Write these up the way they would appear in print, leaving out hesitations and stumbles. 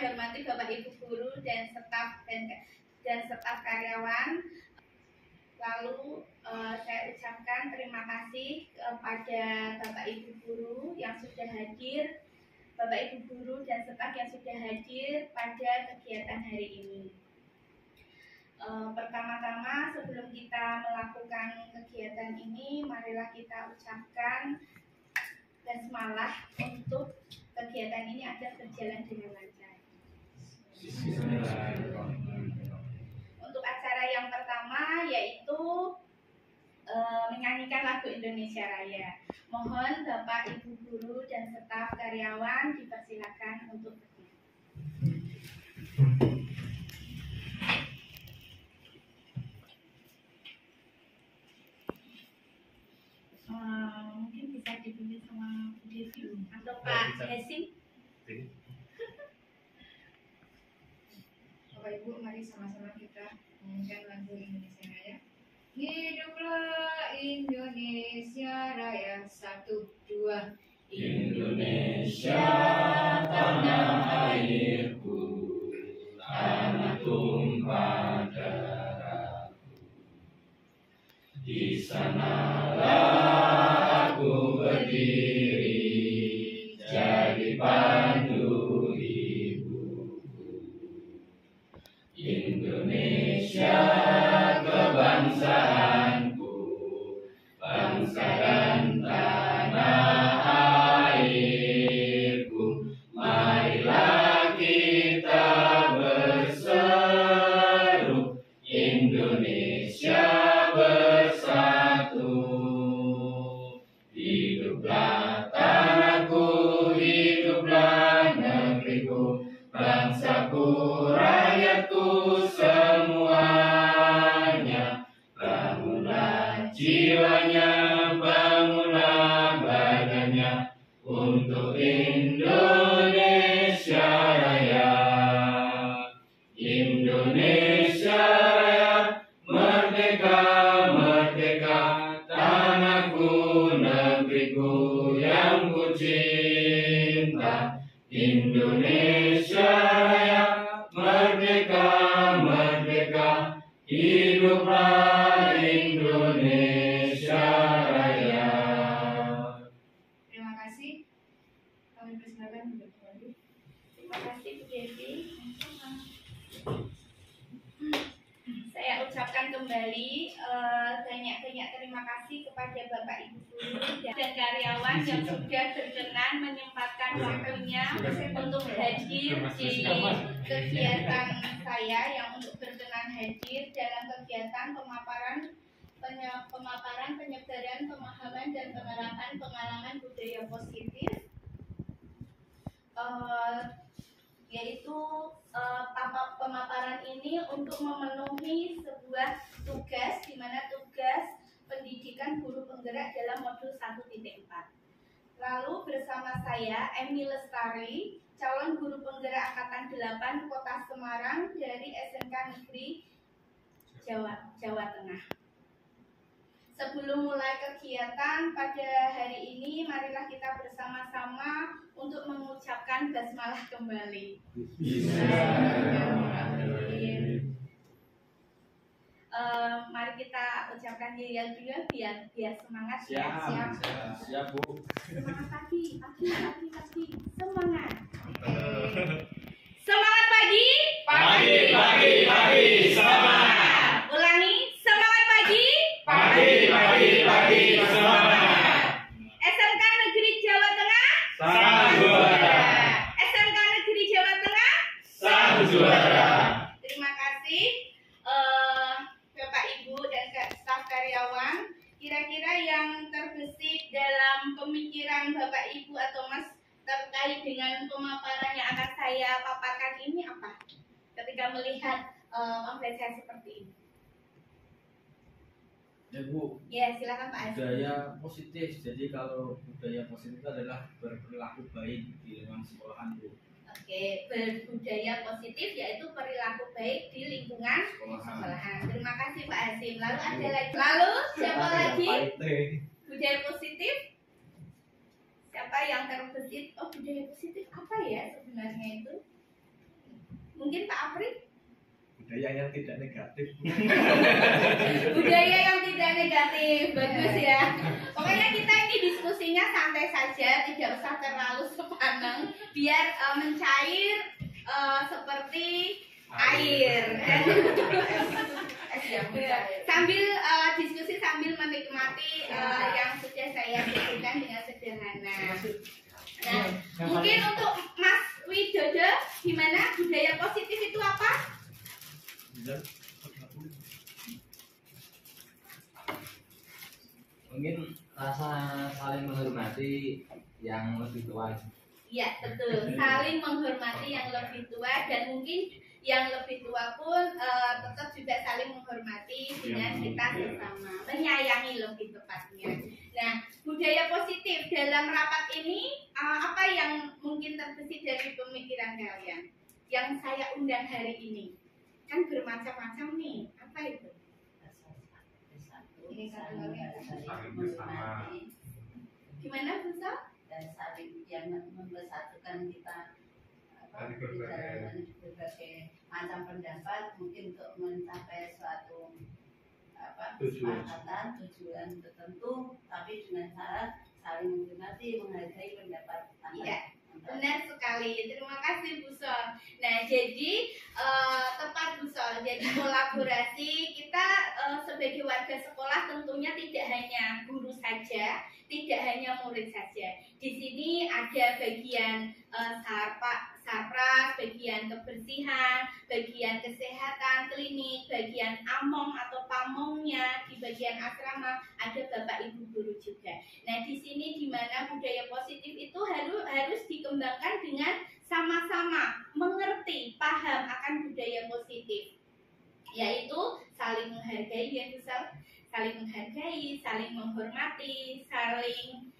saya hormati Bapak Ibu guru dan staf karyawan. Lalu saya ucapkan terima kasih kepada Bapak Ibu guru yang sudah hadir, Bapak Ibu guru dan staf yang sudah hadir pada kegiatan hari ini. Pertama-tama sebelum kita melakukan kegiatan ini, marilah kita ucapkan basmalah untuk kegiatan ini agar berjalan dengan lancar. Untuk acara yang pertama yaitu menyanyikan lagu Indonesia Raya. Mohon Bapak Ibu guru dan staf karyawan dipersilakan untuk berdiri. Mungkin bisa dipimpin sama Bu Devi atau Pak Hesi. Bapak Ibu, mari sama-sama kita menyanyikan lagu Indonesia Raya. Hiduplah Indonesia Raya, 1, 2. Indonesia tanah airku, tanah tumpah darahku. Di sanalah aku berdiri, jadi pandu ibuku. Indonesia kebangsaanku, bangsa dan tanah airku. Marilah kita berseru, Indonesia bersatu. Hiduplah tanahku, hiduplah negeriku, bangsaku, rakyatku semuanya. Bangunlah jiwanya, bangunlah badannya untuk Indonesia Raya. Indonesia Raya, merdeka, merdeka, tanahku, negeriku yang ku cinta. Indonesia Raya, merdeka, merdeka, hiduplah Indonesia Raya. Terima kasih. Kami persilakan untuk kembali. Terima kasih Bu Devi. Saya ucapkan kembali banyak-banyak terima kasih kepada Bapak Ibu guru dan karyawan yang sudah berkenan menyempatkan waktunya untuk hadir di kegiatan saya, yang untuk berkenan hadir dalam kegiatan pemaparan, penyebaran, pemahaman dan penerapan pengalaman budaya positif, yaitu pemaparan ini untuk memenuhi sebuah tugas, di mana tugas pendidikan guru penggerak dalam modul 1.4. Lalu bersama saya Emi Lestari, calon guru penggerak angkatan 8 Kota Semarang dari SMK Negeri Jawa Tengah. Sebelum mulai kegiatan pada hari ini, marilah kita bersama-sama untuk mengucapkan basmalah kembali. Mari kita ucapkan yel dulu biar semangat. Siap Bu. Semangat pagi. Semangat. Semangat pagi. Pagi, semangat. Ulangi, semangat pagi. Pagi, semangat. SMK Negeri Jawa Tengah. Sang juara. SMK Negeri Jawa Tengah. Sang juara. Terima kasih Bapak Ibu dan staf karyawan. Kira-kira yang terbesit dalam pemikiran Bapak Ibu atau Mas terkait dengan pemaparan yang akan saya paparkan ini apa? Ketika melihat pamflet saya seperti ini. Ya Bu, Ya, silakan Pak Aziz. budaya positif. Jadi kalau budaya positif adalah berperilaku baik di lingkungan sekolahan Bu. Oke, berbudaya positif yaitu perilaku baik di lingkungan sekolahan. Terima kasih Pak Azim. Lalu ada lagi. Lalu siapa lagi? Budaya positif. Siapa yang terbesit? Oh, budaya positif apa ya sebenarnya itu? Mungkin Pak Apri? Budaya yang tidak negatif. Budaya yang tidak negatif, bagus ya. Pokoknya kita ini diskusinya santai saja, tidak usah terlalu sepaneng, biar mencair seperti air. Sambil diskusi sambil menikmati yang sudah saya sebutkan dengan sederhana. Nah, mungkin untuk Mas Widodo, gimana budaya positif itu apa? Mungkin rasa saling menghormati yang lebih tua. Ya betul, saling menghormati yang lebih tua, dan mungkin yang lebih tua pun tetap juga saling menghormati dengan kita sesama, menyayangi lebih tepatnya. Nah, budaya positif dalam rapat ini apa yang mungkin terbesit dari pemikiran kalian yang saya undang hari ini? Kan bermacam-macam nih, apa itu? Ini Saling bersama. Gimana Bu Sa? Dan saling yang mempersatukan kita Dari berbagai macam pendapat mungkin untuk mencapai suatu Tujuan. kesepakatan tujuan tertentu, tapi dengan cara saling menghormati, menghargai pendapat Iya. Benar sekali, terima kasih Bu Sol. Nah, jadi tepat Bu Sol. Jadi kolaborasi kita sebagai warga sekolah tentunya tidak hanya guru saja, tidak hanya murid saja. Di sini ada bagian sarpras, bagian kebersihan, bagian kesehatan klinik, bagian among atau pamongnya, di bagian asrama ada Bapak Ibu guru juga. Nah, di sini di mana budaya positif itu harus dikembangkan dengan sama-sama mengerti, paham akan budaya positif, yaitu saling menghargai, ya Ustaz, saling menghargai, saling menghormati, saling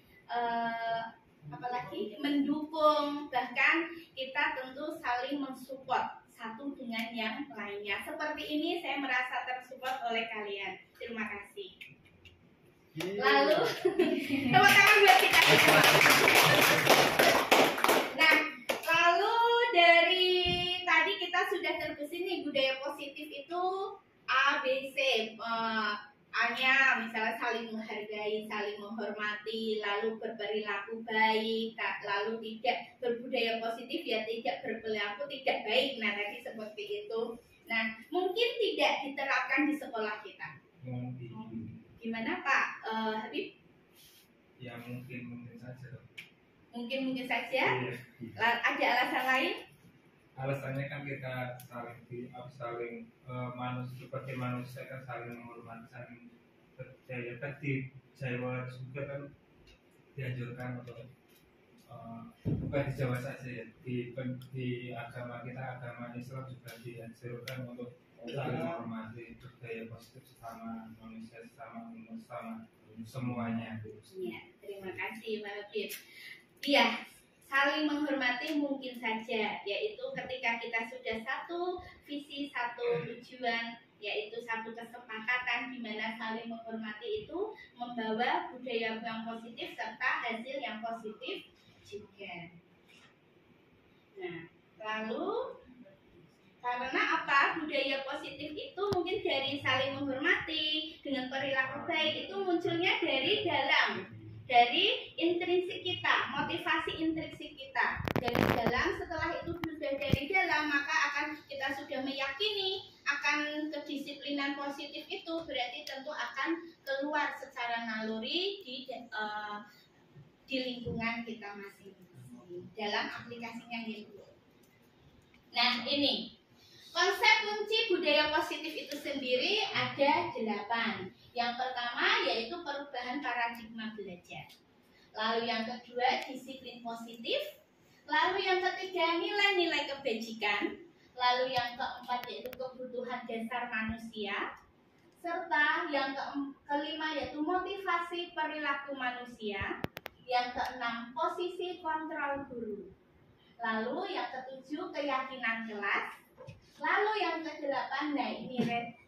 apalagi mendukung, bahkan kita tentu saling mensupport satu dengan yang lainnya. Seperti ini saya merasa tersupport oleh kalian. Terima kasih. Lalu tepuk tangan buat kita semua. Nah, lalu dari tadi kita sudah terbesit nih budaya positif itu A, B, C. A-nya misalnya saling menghargai, saling menghormati, lalu berperilaku baik, lalu tidak berbudaya positif ya tidak berperilaku tidak baik. Nah, tadi seperti itu. Nah, mungkin tidak diterapkan di sekolah kita. Gimana Pak Habib? Ya mungkin saja. Mungkin saja. Iya. Ada alasan lain? Alasannya kan kita saling seperti manusia kan saling menghormati, saling percaya. Kan di Jawa juga kan dianjurkan untuk bukan di Jawa saja ya, di agama kita, agama Islam juga dianjurkan untuk saling menghormati, budaya positif sesama manusia, sesama umat, sesama semuanya. Iya, terima kasih Pak Habib. Iya, saling menghormati mungkin saja, yaitu ketika kita sudah satu visi, satu tujuan, yaitu satu kesepakatan di mana saling menghormati itu membawa budaya yang positif serta hasil yang positif juga. Nah, lalu karena apa? Budaya positif itu mungkin dari saling menghormati dengan perilaku baik itu munculnya dari intrinsik kita, motivasi intrinsik kita dari dalam. Setelah itu sudah dari dalam, maka akan kita sudah meyakini akan kedisiplinan positif itu, berarti tentu akan keluar secara naluri di lingkungan kita masing-masing dalam aplikasinya gitu. Nah, ini konsep kunci budaya positif itu sendiri ada 8. Yang pertama yaitu perubahan paradigma belajar. Lalu yang kedua disiplin positif. Lalu yang ketiga nilai-nilai kebajikan. Lalu yang keempat yaitu kebutuhan dasar manusia. Serta yang kelima yaitu motivasi perilaku manusia. Yang keenam posisi kontrol guru. Lalu yang ketujuh keyakinan kelas. Lalu yang ke-8, nah ini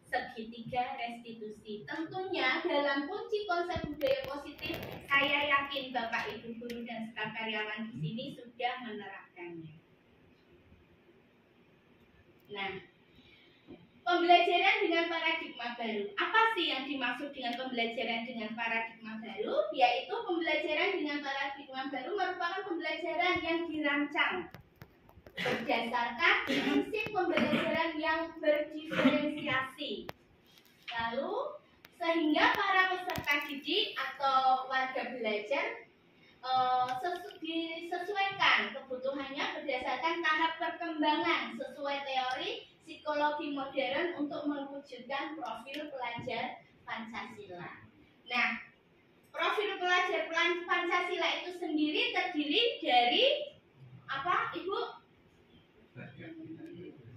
segitiga restitusi. Tentunya dalam kunci konsep budaya positif, saya yakin Bapak Ibu guru dan staf karyawan di sini sudah menerapkannya. Nah, pembelajaran dengan paradigma baru. Apa sih yang dimaksud dengan pembelajaran dengan paradigma baru? Yaitu pembelajaran dengan paradigma baru merupakan pembelajaran yang dirancang berdasarkan prinsip pembelajaran yang berdiferensiasi. Lalu, sehingga para peserta didik atau warga belajar disesuaikan kebutuhannya berdasarkan tahap perkembangan sesuai teori psikologi modern untuk mewujudkan profil pelajar Pancasila. Nah, profil pelajar Pancasila itu sendiri terdiri dari apa, Ibu?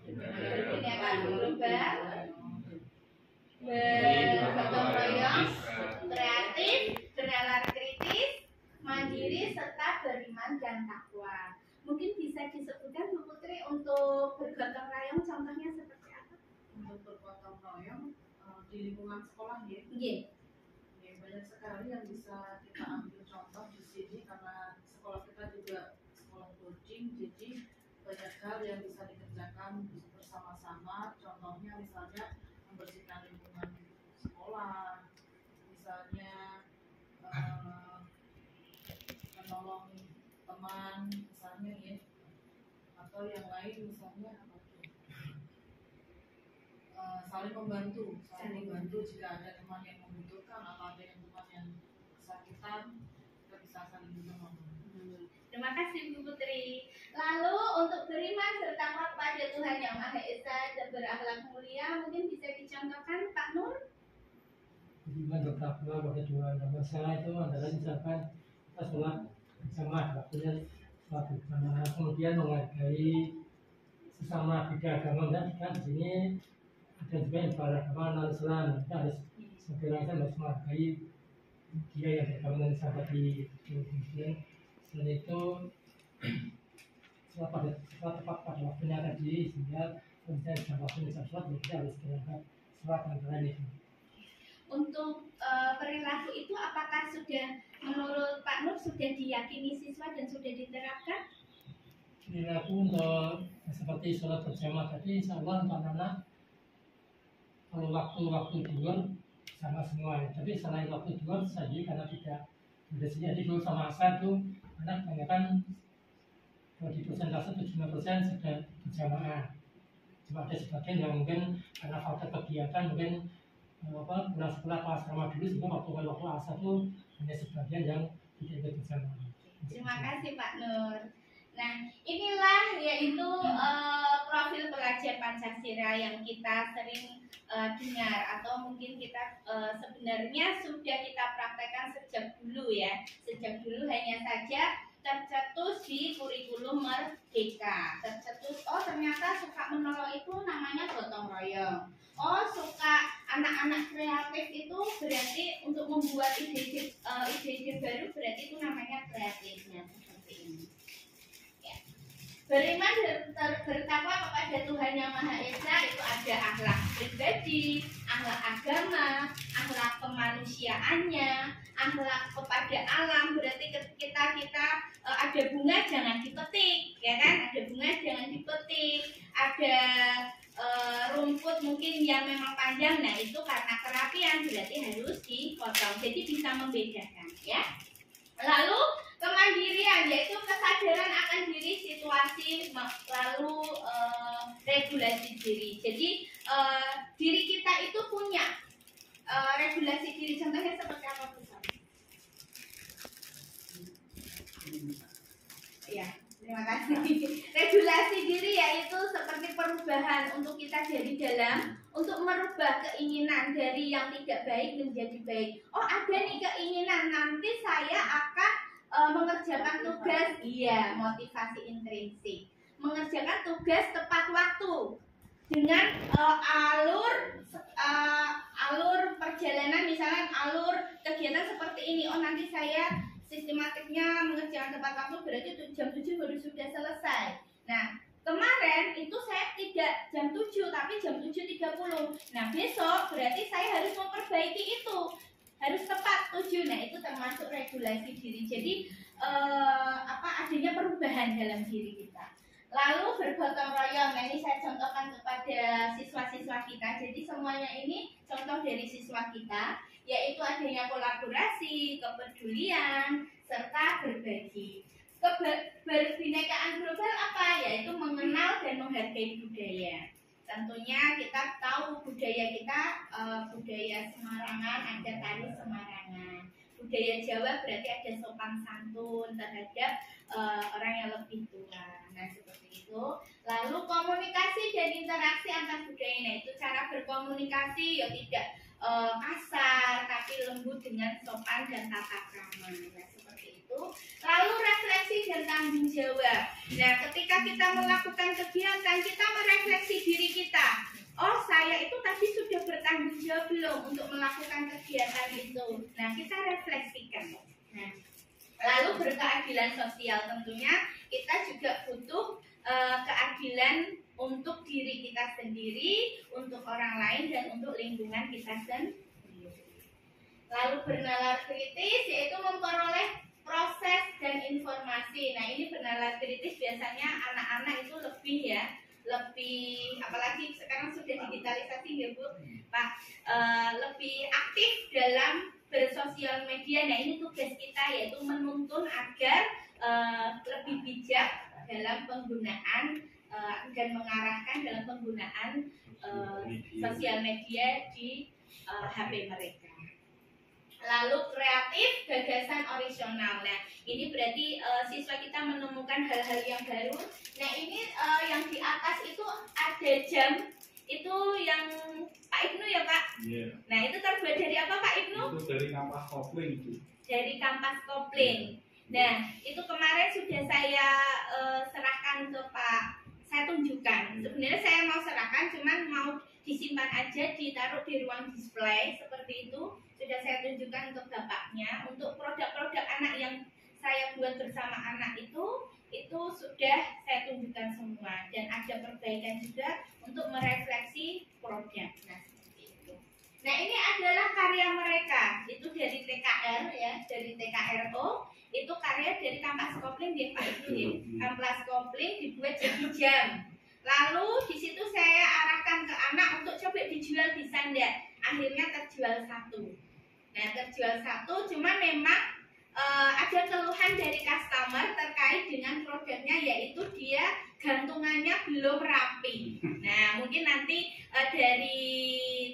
Kebinekaan global, bergotong royong, kreatif, bernalar kritis, mandiri, serta beriman dan takwa. Mungkin bisa disebutkan Bu Putri untuk bergotong royong contohnya seperti apa? Untuk bergotong royong di lingkungan sekolah ya. Iya. Ya, banyak sekali yang bisa kita ambil contoh di sini karena sekolah kita juga sekolah boarding, jadi banyak hal yang bisa dikerjakan bersama-sama. Contohnya misalnya membersihkan lingkungan sekolah, misalnya menolong teman misalnya ya, atau yang lain misalnya apa tuh, saling membantu jika ada teman yang membutuhkan atau ada yang teman yang kesakitan, kita bisa saling menolong. Terima kasih Bu Putri. Lalu untuk beriman serta kepada Tuhan Yang Maha Esa dan berakhlak mulia, mungkin bisa dicontohkan Pak Nur? Beriman bertakwa kepada Tuhan Yang Maha Esa itu adalah misalkan kita sholat berjamaah, waktunya sholat berjamaah, kemudian menghargai sesama beda agama. Dan kita di sini ada juga yang beragama non-Islam, kita harus sebagai orang Islam harus menghargai dia yang beragama non-Islam tadi. Kemudian selain itu sholat tepat pada waktunya tadi, sehingga misalnya jam waktunya jam sholat, kita harus berangkat sholat antara itu. Untuk perilaku itu apakah sudah menurut Pak Nur sudah diyakini siswa dan sudah diterapkan? Perilaku untuk seperti sholat berjamaah tadi, insya Allah untuk anak-anak kalau waktu tidur sama semua. Tapi selain waktu tidur saja karena tidak berdasarnya tidur sama asar tuh anak kebanyakan kalau di persentase 75% sudah berjamaah. Cuma ada sebagian yang mungkin karena faktor kegiatan mungkin pulang sekolah ke asrama dulu, sehingga waktu asar tuh hanya sebagian yang tidak ikut berjamaah. Terima kasih Pak Nur. Nah, inilah yaitu profil pelajar Pancasila yang kita sering dengar atau mungkin kita sebenarnya sudah kita praktekkan sejak dulu ya. Sejak dulu hanya saja tercetus di kurikulum Merdeka. Tercetus, oh ternyata suka menolong itu namanya gotong royong. Oh suka anak-anak kreatif itu berarti untuk membuat ide-ide baru berarti itu namanya kreatifnya seperti ini. Beriman bertakwa kepada Tuhan Yang Maha Esa itu ada akhlak pribadi, akhlak agama, akhlak kemanusiaannya, akhlak kepada alam. Berarti kita ada bunga jangan dipetik, ya kan? Ada bunga jangan dipetik. Ada rumput mungkin yang memang panjang, nah itu karena kerapian berarti harus dipotong. Jadi bisa membedakan, ya. Lalu kemandirian yaitu kesadaran akan diri, situasi, lalu regulasi diri. Jadi diri kita itu punya regulasi diri. Contohnya seperti apa Bu? Ya, terima kasih. Regulasi diri yaitu seperti perubahan untuk kita dari dalam, untuk merubah keinginan dari yang tidak baik menjadi baik. Oh ada nih keinginan nanti saya akan mengerjakan tugas, iya motivasi intrinsik, mengerjakan tugas tepat waktu dengan alur perjalanan, misalnya alur kegiatan seperti ini. Oh nanti saya sistematiknya mengerjakan tepat waktu berarti jam 7 baru sudah selesai. Nah kemarin itu saya tidak jam 7 tapi jam 7.30. Nah besok berarti saya harus memperbaiki itu, harus tepat 7. Nah itu termasuk regulasi diri. Jadi adanya perubahan dalam diri kita. Lalu bergotong royong. Nah, ini saya contohkan kepada siswa-siswa kita. Jadi semuanya ini contoh dari siswa kita, yaitu adanya kolaborasi, kepedulian, serta berbagi. Kebinekaan global apa? Yaitu mengenal dan menghargai budaya. Tentunya kita tahu budaya kita, budaya Semarangan, ada tari Semarangan. Budaya Jawa berarti ada sopan santun terhadap orang yang lebih tua. Nah, seperti itu. Lalu komunikasi dan interaksi antar budaya. Nah, itu cara berkomunikasi ya tidak kasar tapi lembut dengan sopan dan tata krama. Nah, seperti itu. Lalu refleksi dan tanggung jawab. Nah, ketika kita melakukan kegiatan, kita merefleksi diri kita. Oh, saya itu tadi sudah bertanggung jawab belum untuk melakukan kegiatan itu. Nah, kita refleksikan. Nah, lalu berkeadilan sosial, tentunya kita juga butuh keadilan untuk diri kita sendiri, untuk orang lain, dan untuk lingkungan kita sendiri. Lalu bernalar kritis, yaitu memperoleh proses dan informasi. Nah, ini bernalar kritis biasanya anak-anak itu lebih apalagi sekarang sudah digitalisasi ya Bu Pak, lebih aktif dalam bersosial media. Nah, ini tugas kita, yaitu menuntun agar lebih bijak dalam penggunaan dan mengarahkan dalam penggunaan sosial media di HP mereka. Lalu kreatif, gagasan original. Nah, ini berarti siswa kita menemukan hal-hal yang baru. Nah, ini yang di atas itu ada jam, itu yang Pak Ibnu ya Pak? Iya. Nah, itu terbuat dari apa Pak Ibnu? Itu dari kampas kopling itu. Dari kampas kopling. Nah, itu kemarin sudah saya serahkan ke Pak. Saya tunjukkan. Sebenarnya saya mau serahkan, cuman mau disimpan aja, ditaruh di ruang display seperti itu. Sudah saya tunjukkan ke bapaknya. Untuk produk-produk anak yang saya buat bersama anak itu sudah saya tunjukkan semua, dan ada perbaikan juga untuk merefleksi produk. Nah, seperti itu. Nah, ini adalah karya mereka. Itu dari TKR ya, dari TKRO. Itu karya dari kampas kopling dia Pak Ibu ya. Kampas kopling dibuat jadi jam. Lalu di situ saya arahkan ke anak untuk coba dijual, bisa enggak? Akhirnya terjual satu. Nah, terjual satu, cuma memang ada keluhan dari customer terkait dengan produknya, yaitu dia gantungannya belum rapi. Nah, mungkin nanti dari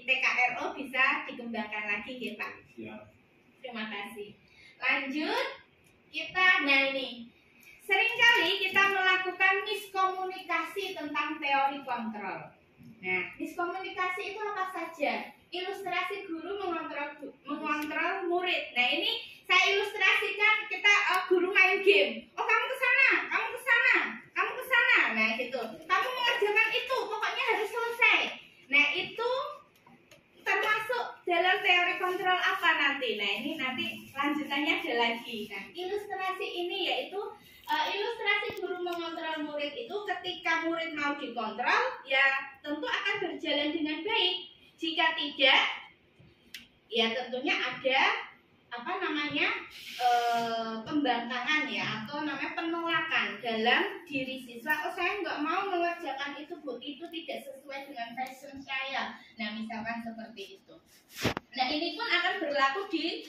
TKRO bisa dikembangkan lagi ya Pak. Terima kasih. Lanjut, nah ini seringkali kita melakukan miskomunikasi tentang teori kontrol. Nah, miskomunikasi itu apa saja? Ilustrasi guru mengontrol murid. Nah, ini saya ilustrasikan, kita guru main game. Oh, kamu ke sana, kamu ke sana, kamu ke sana. Nah, gitu. Kamu mengerjakan itu, pokoknya harus selesai. Nah, itu termasuk dalam teori kontrol apa nanti? Nah, ini nanti lanjutannya ada lagi. Nah, ilustrasi ini yaitu ilustrasi guru mengontrol murid itu ketika murid mau dikontrol, ya tentu akan berjalan dengan baik. Jika tidak, ya tentunya ada pembangkangan ya, atau namanya penolakan dalam diri siswa. Oh, saya nggak mau mengerjakan itu Bu, itu tidak sesuai dengan passion saya. Nah, misalkan seperti itu. Nah, ini pun akan berlaku di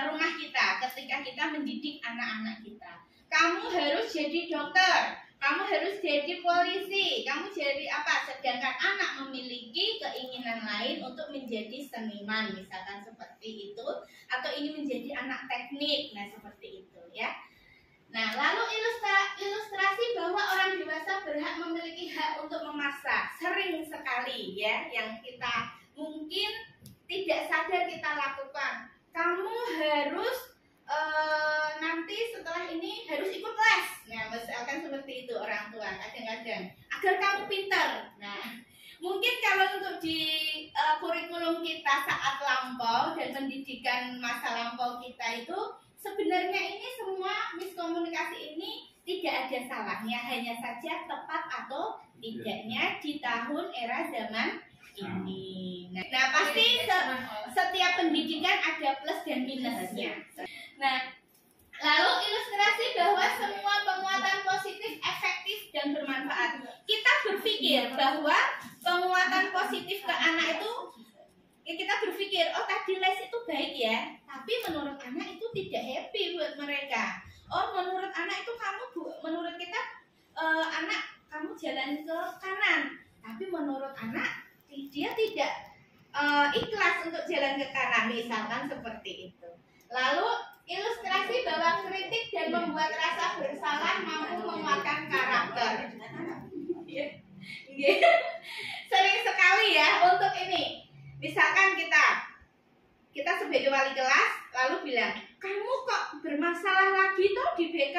rumah kita ketika kita mendidik anak-anak kita. Kamu harus jadi dokter, kamu harus jadi polisi, kamu jadi apa? Sedangkan anak memiliki keinginan lain untuk menjadi seniman, misalkan seperti itu, atau ini menjadi anak teknik. Nah, seperti itu ya. Nah, lalu ilustrasi bahwa orang dewasa berhak memiliki hak untuk memaksa. Sering sekali ya yang kita mungkin tidak sadar kita lakukan. Kamu harus nanti setelah ini harus ikut les. Nah, misalkan seperti itu orang tua kadang-kadang agar kamu pintar. Nah, mungkin kalau untuk di kurikulum kita saat lampau dan pendidikan masa lampau kita itu sebenarnya ini semua miskomunikasi ini tidak ada salahnya, hanya saja tepat atau tidaknya di tahun era zaman ini. Nah, pasti setiap pendidikan ada plus dan minusnya. Nah, lalu ilustrasi bahwa semua penguatan positif, efektif dan bermanfaat. mikir, oh tadi les itu baik ya, tapi menurut anak itu tidak happy buat mereka. Oh menurut anak itu menurut kita anak kamu jalan ke kanan, tapi menurut anak dia tidak ikhlas untuk jalan ke kanan, misalkan seperti itu. Lalu ilustrasi bahwa kritik dan membuat rasa bersalah mampu menguatkan karakter. Sering sekali ya untuk ini. Misalkan kita sebagai wali kelas lalu bilang, kamu kok bermasalah lagi tuh di BK?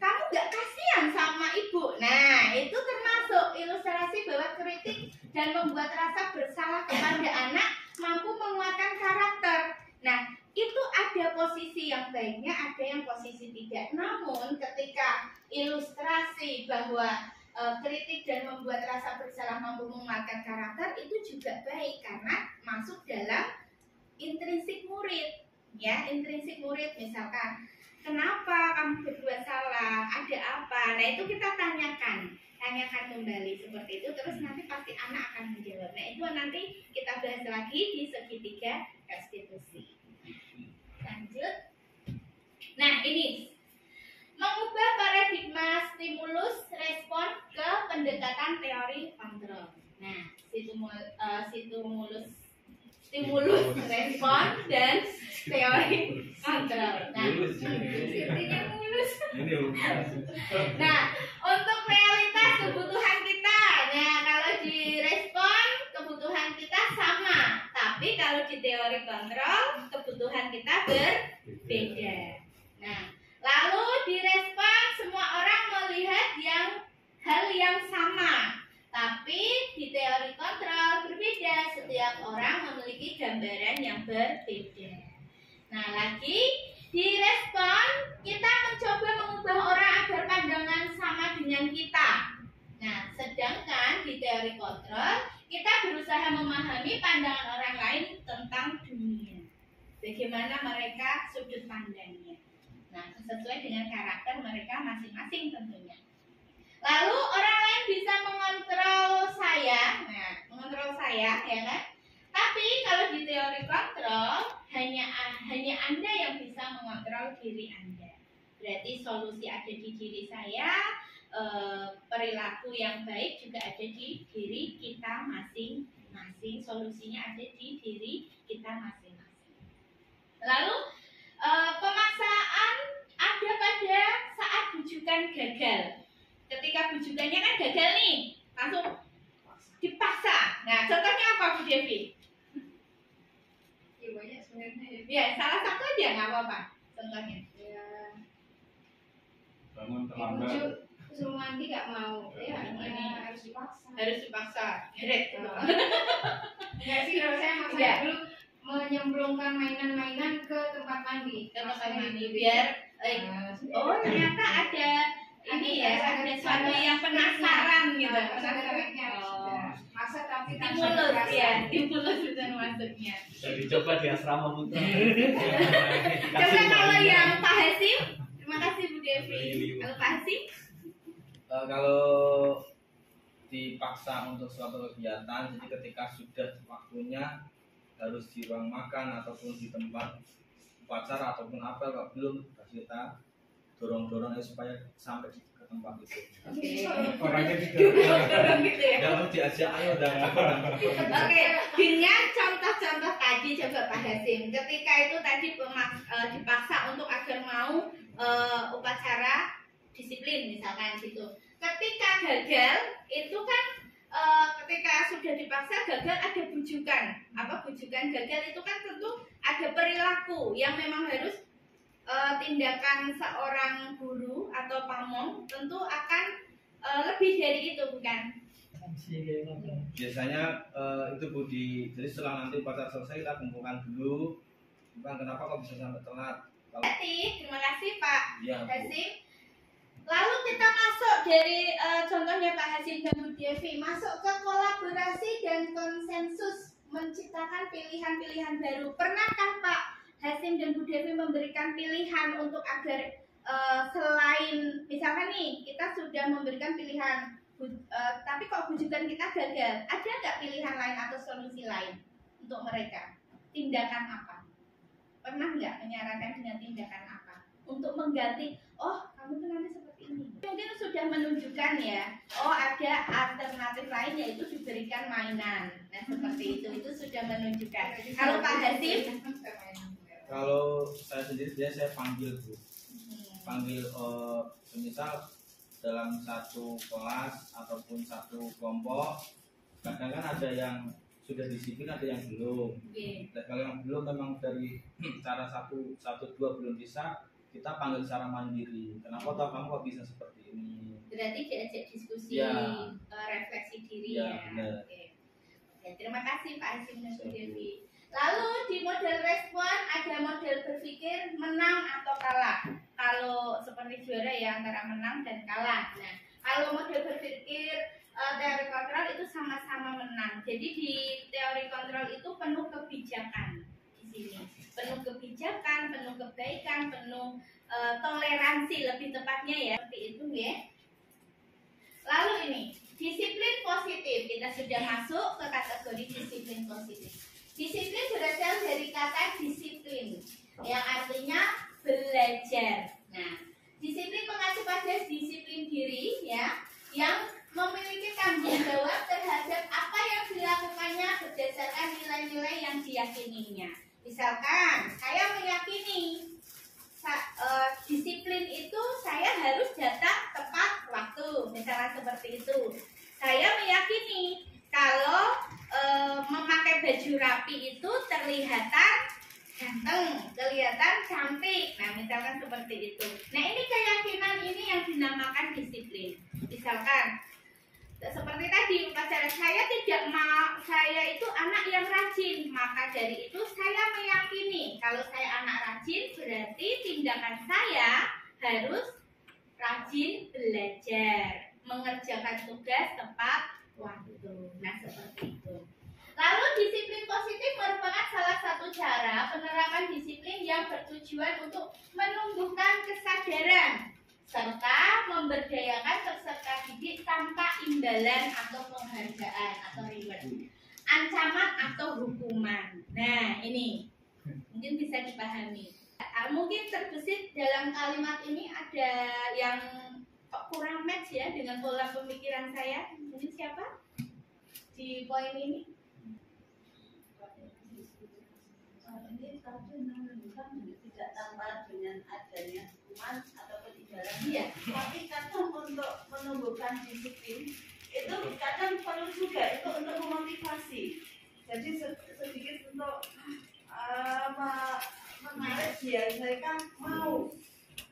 Kamu gak kasihan sama ibu. Nah, itu termasuk ilustrasi bahwa kritik dan membuat rasa bersalah kepada anak mampu menguatkan karakter. Nah, itu ada posisi yang baiknya, ada yang posisi tidak. Namun ketika ilustrasi bahwa kritik dan membuat rasa bersalah mampu menguatkan karakter itu juga baik karena masuk dalam intrinsik murid. Ya, intrinsik murid misalkan, kenapa kamu berdua salah? Ada apa? Nah, itu kita tanyakan kembali seperti itu, terus nanti pasti anak akan menjawab. Nah, itu nanti kita bahas lagi di segitiga restitusi. Lanjut. Nah, ini mengubah paradigma stimulus respon ke pendekatan teori kontrol. Nah, stimulus respon dan teori kontrol. Nah, intinya mulus. Nah, untuk realitas kebutuhan kita, nah kalau di respon kebutuhan kita sama, tapi kalau di teori kontrol kebutuhan kita berbeda. Nah, lalu di respon semua orang melihat hal yang sama, tapi di teori kontrol berbeda. Setiap orang memiliki gambaran yang berbeda. Nah, lagi di respon kita mencoba mengubah orang agar pandangan sama dengan kita. Nah, sedangkan di teori kontrol kita berusaha memahami pandangan orang lain tentang dunia. Bagaimana mereka sudut pandangnya. Nah, sesuai dengan karakter mereka masing-masing tentunya. Lalu orang lain bisa mengontrol saya, ya kan? Tapi kalau di teori kontrol hanya Anda yang bisa mengontrol diri Anda. Berarti solusi ada di diri saya, perilaku yang baik juga ada di diri kita masing-masing. Solusinya ada di diri kita masing-masing. Lalu pemaksaan ada pada saat bujukan gagal. Ketika bujukannya kan gagal nih, langsung dipaksa. Nah, contohnya apa Bu Devi? Ya banyak sebenarnya. Ya, salah satu aja nggak apa-apa. Contohnya. Ya. Bangun terlambat. Suruh mandi nggak mau. Ya, Ini harus dipaksa. harus dipaksa. Heret. Enggak sih, kalau saya maksa Ya. dulu menyemplungkan mainan-mainan ke tempat mandi. Ke tempat mandi biar oh ternyata ada ini ya, ada sesuatu yang penasaran gitu. Masa tapi kan Stimulus ya, stimulus itu maksudnya. Bisa dicoba di asrama putra. Coba kalau yang Pak Hasim, terima kasih Bu Devi. Kalau Pak Hasim, Kalau dipaksa untuk suatu kegiatan, jadi ketika sudah waktunya harus di ruang makan ataupun di tempat upacara ataupun apa, kalau belum kita dorong-dorong supaya sampai ke tempat itu. Orangnya dorong gitu ya. Jangan diajak, ayo dan Oke, dengan contoh-contoh tadi coba Pak Hasim. Ketika itu tadi dipaksa untuk agar mau upacara disiplin misalkan gitu. Ketika gagal itu kan ketika sudah dipaksa gagal ada bujukan. Apa bujukan gagal itu kan tentu ada perilaku yang memang harus tindakan seorang guru atau pamong tentu akan lebih dari itu bukan? biasanya itu Budi. Jadi setelah nanti upacara selesai kita kumpulkan dulu. Bang, kenapa kok bisa sampai telat? Terima kasih Pak Ya, Bu. Hasim. Lalu kita masuk dari contohnya Pak Hasim dan Bu Devi, masuk ke kolaborasi dan konsensus menciptakan pilihan-pilihan baru. Pernahkah Pak Hasim dan Bu Devi memberikan pilihan untuk agar selain misalkan nih kita sudah memberikan pilihan, tapi kok bujukan kita gagal, ada nggak pilihan lain atau solusi lain untuk mereka? tindakan apa? Pernah nggak menyarankan dengan tindakan apa? Untuk mengganti, oh kamu tuh nanti seperti ini. Mungkin sudah menunjukkan ya, oh ada alternatif lain yaitu diberikan mainan. Nah seperti itu sudah menunjukkan. Kalau Pak Hasim? Kalau saya sendiri biasanya saya panggil Bu, panggil semisal dalam satu kelas ataupun satu kelompok, kadang kan ada yang sudah disiplin, ada yang belum. Dan kalau yang belum memang dari cara satu dua belum bisa, kita panggil secara mandiri. Kenapa toh kamu kok bisa seperti ini? Berarti diajak diskusi, Ya. Refleksi diri Ya, ya. benar. Oke. Ya, terima kasih Pak Hasim dan Bu Devi. Lalu di model respon ada model berpikir menang atau kalah. Kalau seperti juara ya antara menang dan kalah. Nah, kalau model berpikir teori kontrol itu sama-sama menang. Jadi di teori kontrol itu penuh kebijakan di sini. Penuh kebijakan, penuh kebaikan, penuh toleransi lebih tepatnya ya. Seperti itu ya. Lalu ini, disiplin positif. Kita sudah masuk ke kategori disiplin positif. Disiplin berasal dari kata disiplin, yang artinya belajar. Nah, disiplin mengacu pada disiplin diri ya, yang memiliki tanggung jawab terhadap apa yang dilakukannya berdasarkan nilai-nilai yang diyakininya. Misalkan, saya meyakini disiplin itu saya harus datang tepat waktu, misalnya seperti itu. Saya meyakini kalau memakai baju rapi itu terlihatan ganteng, kelihatan cantik. Nah, misalkan seperti itu. Nah, ini keyakinan ini yang dinamakan disiplin. Misalkan seperti tadi upacara saya tidak mau, saya itu anak yang rajin, maka dari itu saya meyakini kalau saya anak rajin berarti tindakan saya harus rajin belajar, mengerjakan tugas tepat waktu. Nah seperti itu. Lalu disiplin positif merupakan salah satu cara penerapan disiplin yang bertujuan untuk menumbuhkan kesadaran serta memberdayakan peserta didik tanpa imbalan atau penghargaan atau reward, ancaman atau hukuman. Nah ini mungkin bisa dipahami. Mungkin terbesit dalam kalimat ini ada yang kok kurang match ya dengan pola pemikiran saya. Mungkin siapa di poin ini? Ini satu menunjukkan tidak tanpa dengan adanya hukuman ataupun imbalan. Iya. Tapi kadang untuk menumbuhkan disiplin itu kadang perlu juga itu untuk memotivasi. Jadi sedikit untuk menarik dia mereka mau.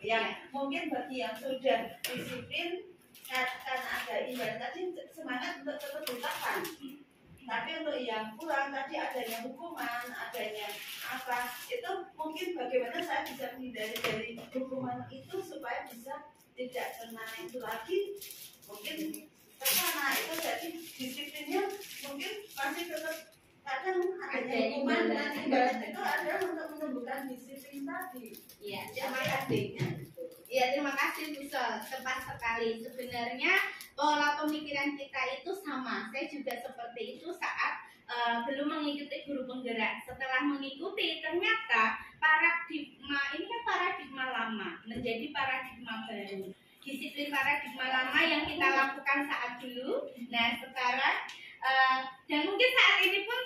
Ya mungkin bagi yang sudah disiplin karena ada imbalan tadi semangat untuk tetap bertahan. Tapi untuk yang kurang tadi adanya hukuman, adanya apa, itu mungkin bagaimana saya bisa menghindari dari hukuman itu supaya bisa tidak kena itu lagi. Mungkin karena itu jadi disiplinnya mungkin masih tetap kadang adanya hukuman dan imbalan itu adalah untuk menumbuhkan disiplin tadi. Iya, terima kasih. Iya, terima kasih Bu Sol. Tepat sekali. Sebenarnya pola pemikiran kita itu sama. Saya juga seperti itu saat belum mengikuti guru penggerak. Setelah mengikuti, ternyata paradigma ini kan paradigma lama menjadi paradigma baru. Disiplin paradigma lama yang kita lakukan saat dulu. Nah, sekarang dan mungkin saat ini pun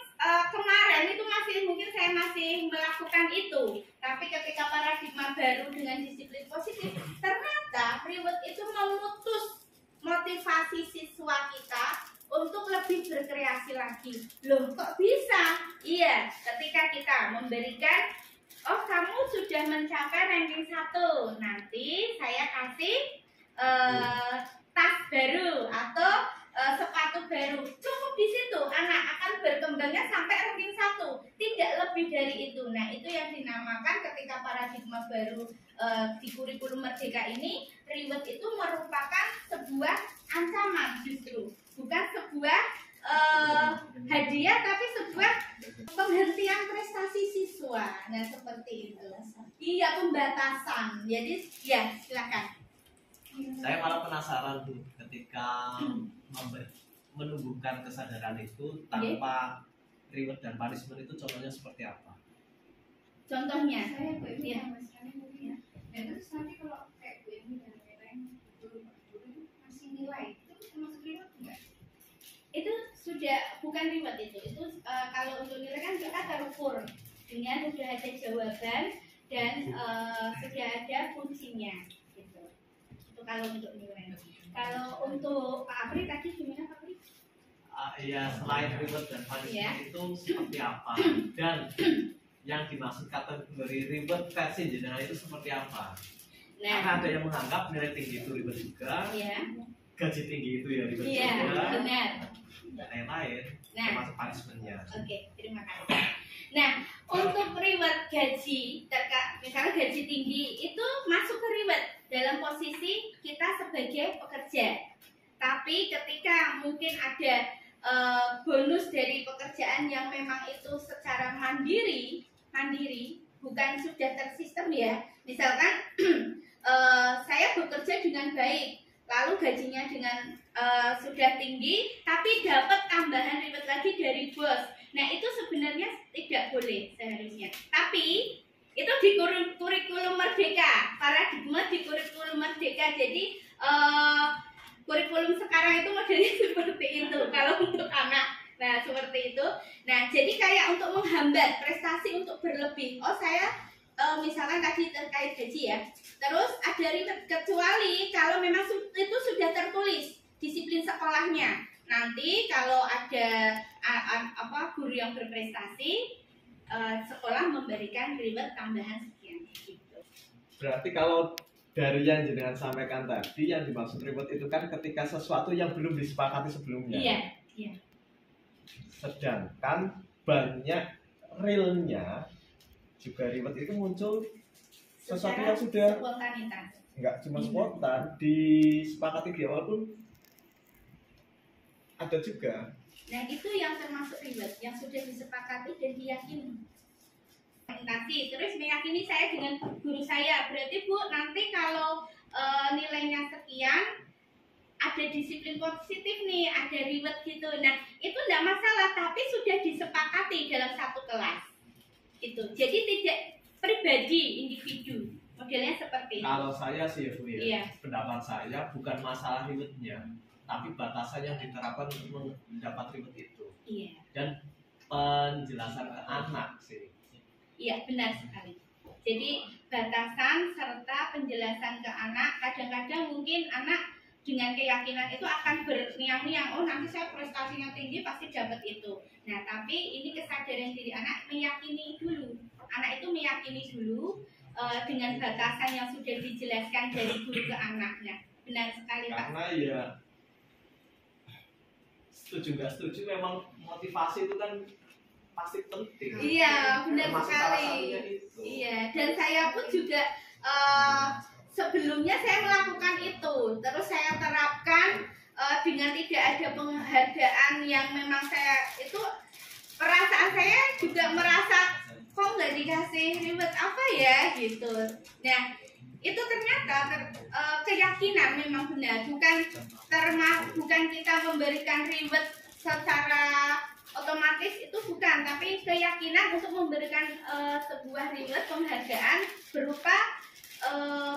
kemarin itu mungkin saya masih melakukan itu. Tapi ketika paradigma baru dengan disiplin positif, ternyata reward itu memutus motivasi siswa kita untuk lebih berkreasi lagi. Loh kok bisa? Iya, ketika kita memberikan, oh kamu sudah mencapai ranking 1, nanti saya kasih tas baru atau sepatu baru. Cukup di situ anak akan berkembangnya sampai ranking 1, tidak lebih dari itu. Nah itu yang dinamakan ketika paradigma baru di kurikulum Merdeka ini, reward itu merupakan sebuah ancaman justru, bukan sebuah hadiah tapi sebuah penghentian prestasi siswa. Nah seperti itu. Iya, pembatasan. Jadi ya silakan. Saya malah penasaran tuh ketika menumbuhkan kesadaran itu tanpa reward dan punishment itu contohnya seperti apa? Contohnya, Saya Bu Emi Iya. sama sekali mungkin ya. Dan terus nanti kalau kayak Bu Emi dan lain-lain guru masih nilai itu termasuk reward enggak? itu sudah bukan reward itu kalau untuk nilai kan kita terukur dengan sudah ada jawaban dan sudah ada fungsinya gitu. Itu kalau untuk nilai. Kalau untuk Pak Apri tadi gimana Pak Apri? Ya selain reward dan punishment Iya. itu seperti apa? Dan yang dimaksud kategori reward versi jenengan itu seperti apa? Nah, Karena ada yang menganggap nilai tinggi itu reward juga, ya, gaji tinggi itu ya reward iya juga, benar. dan lain-lain Nah, termasuk punishmentnya. oke, terima kasih. Nah, untuk reward gaji, misalnya gaji tinggi itu masuk ke reward dalam posisi kita sebagai pekerja. Tapi ketika mungkin ada bonus dari pekerjaan yang memang itu secara mandiri, bukan sudah tersistem ya. Misalkan saya bekerja dengan baik, lalu gajinya dengan sudah tinggi, tapi dapat tambahan reward lagi dari bos. Nah itu sebenarnya tidak boleh seharusnya. Tapi itu di kurikulum merdeka, paradigma di kurikulum merdeka. Jadi kurikulum sekarang itu modelnya seperti itu kalau untuk anak. Nah seperti itu. Nah jadi kayak untuk menghambat prestasi untuk berlebih. Oh saya misalkan tadi terkait gaji ya. Terus ada reward kecuali kalau memang itu sudah tertulis disiplin sekolahnya. Nanti kalau ada guru yang berprestasi, sekolah memberikan reward tambahan sekian gitu. Berarti kalau dari yang jenengan sampaikan tadi, yang dimaksud reward itu kan ketika sesuatu yang belum disepakati sebelumnya. Iya, iya. Sedangkan banyak realnya juga reward itu muncul sesuatu yang sudah spontanitas. nggak cuma spontan, disepakati di awal pun ada juga. Nah itu yang termasuk reward yang sudah disepakati dan diyakini. Terus meyakini saya dengan guru saya, berarti Bu nanti kalau nilainya sekian ada disiplin positif nih, ada reward gitu. Nah itu tidak masalah, tapi sudah disepakati dalam satu kelas. Itu jadi tidak pribadi individu, modelnya seperti itu. Kalau saya sih ya Bu ya, Iya. pendapat saya bukan masalah rewardnya, tapi batasan yang diterapkan untuk mendapat reward itu. Iya, Dan penjelasan ke anak sih. iya benar sekali. Jadi batasan serta penjelasan ke anak, kadang-kadang mungkin anak dengan keyakinan itu akan berniang-niang, oh nanti saya prestasinya tinggi pasti dapat itu. Nah tapi ini kesadaran diri anak meyakini dulu. Anak itu meyakini dulu dengan batasan yang sudah dijelaskan dari guru ke anaknya. Benar sekali Pak. Karena ya setuju nggak setuju, memang motivasi itu kan pasti penting. Iya benar Termasuk salah sekali. satunya itu. Iya dan saya pun juga sebelumnya saya melakukan itu, terus saya terapkan dengan tidak ada penghargaan yang memang saya itu perasaan saya juga merasa kok nggak dikasih reward apa ya gitu. Nah itu ternyata keyakinan memang benar, bukan kita memberikan reward secara otomatis itu bukan, tapi keyakinan untuk memberikan sebuah reward penghargaan berupa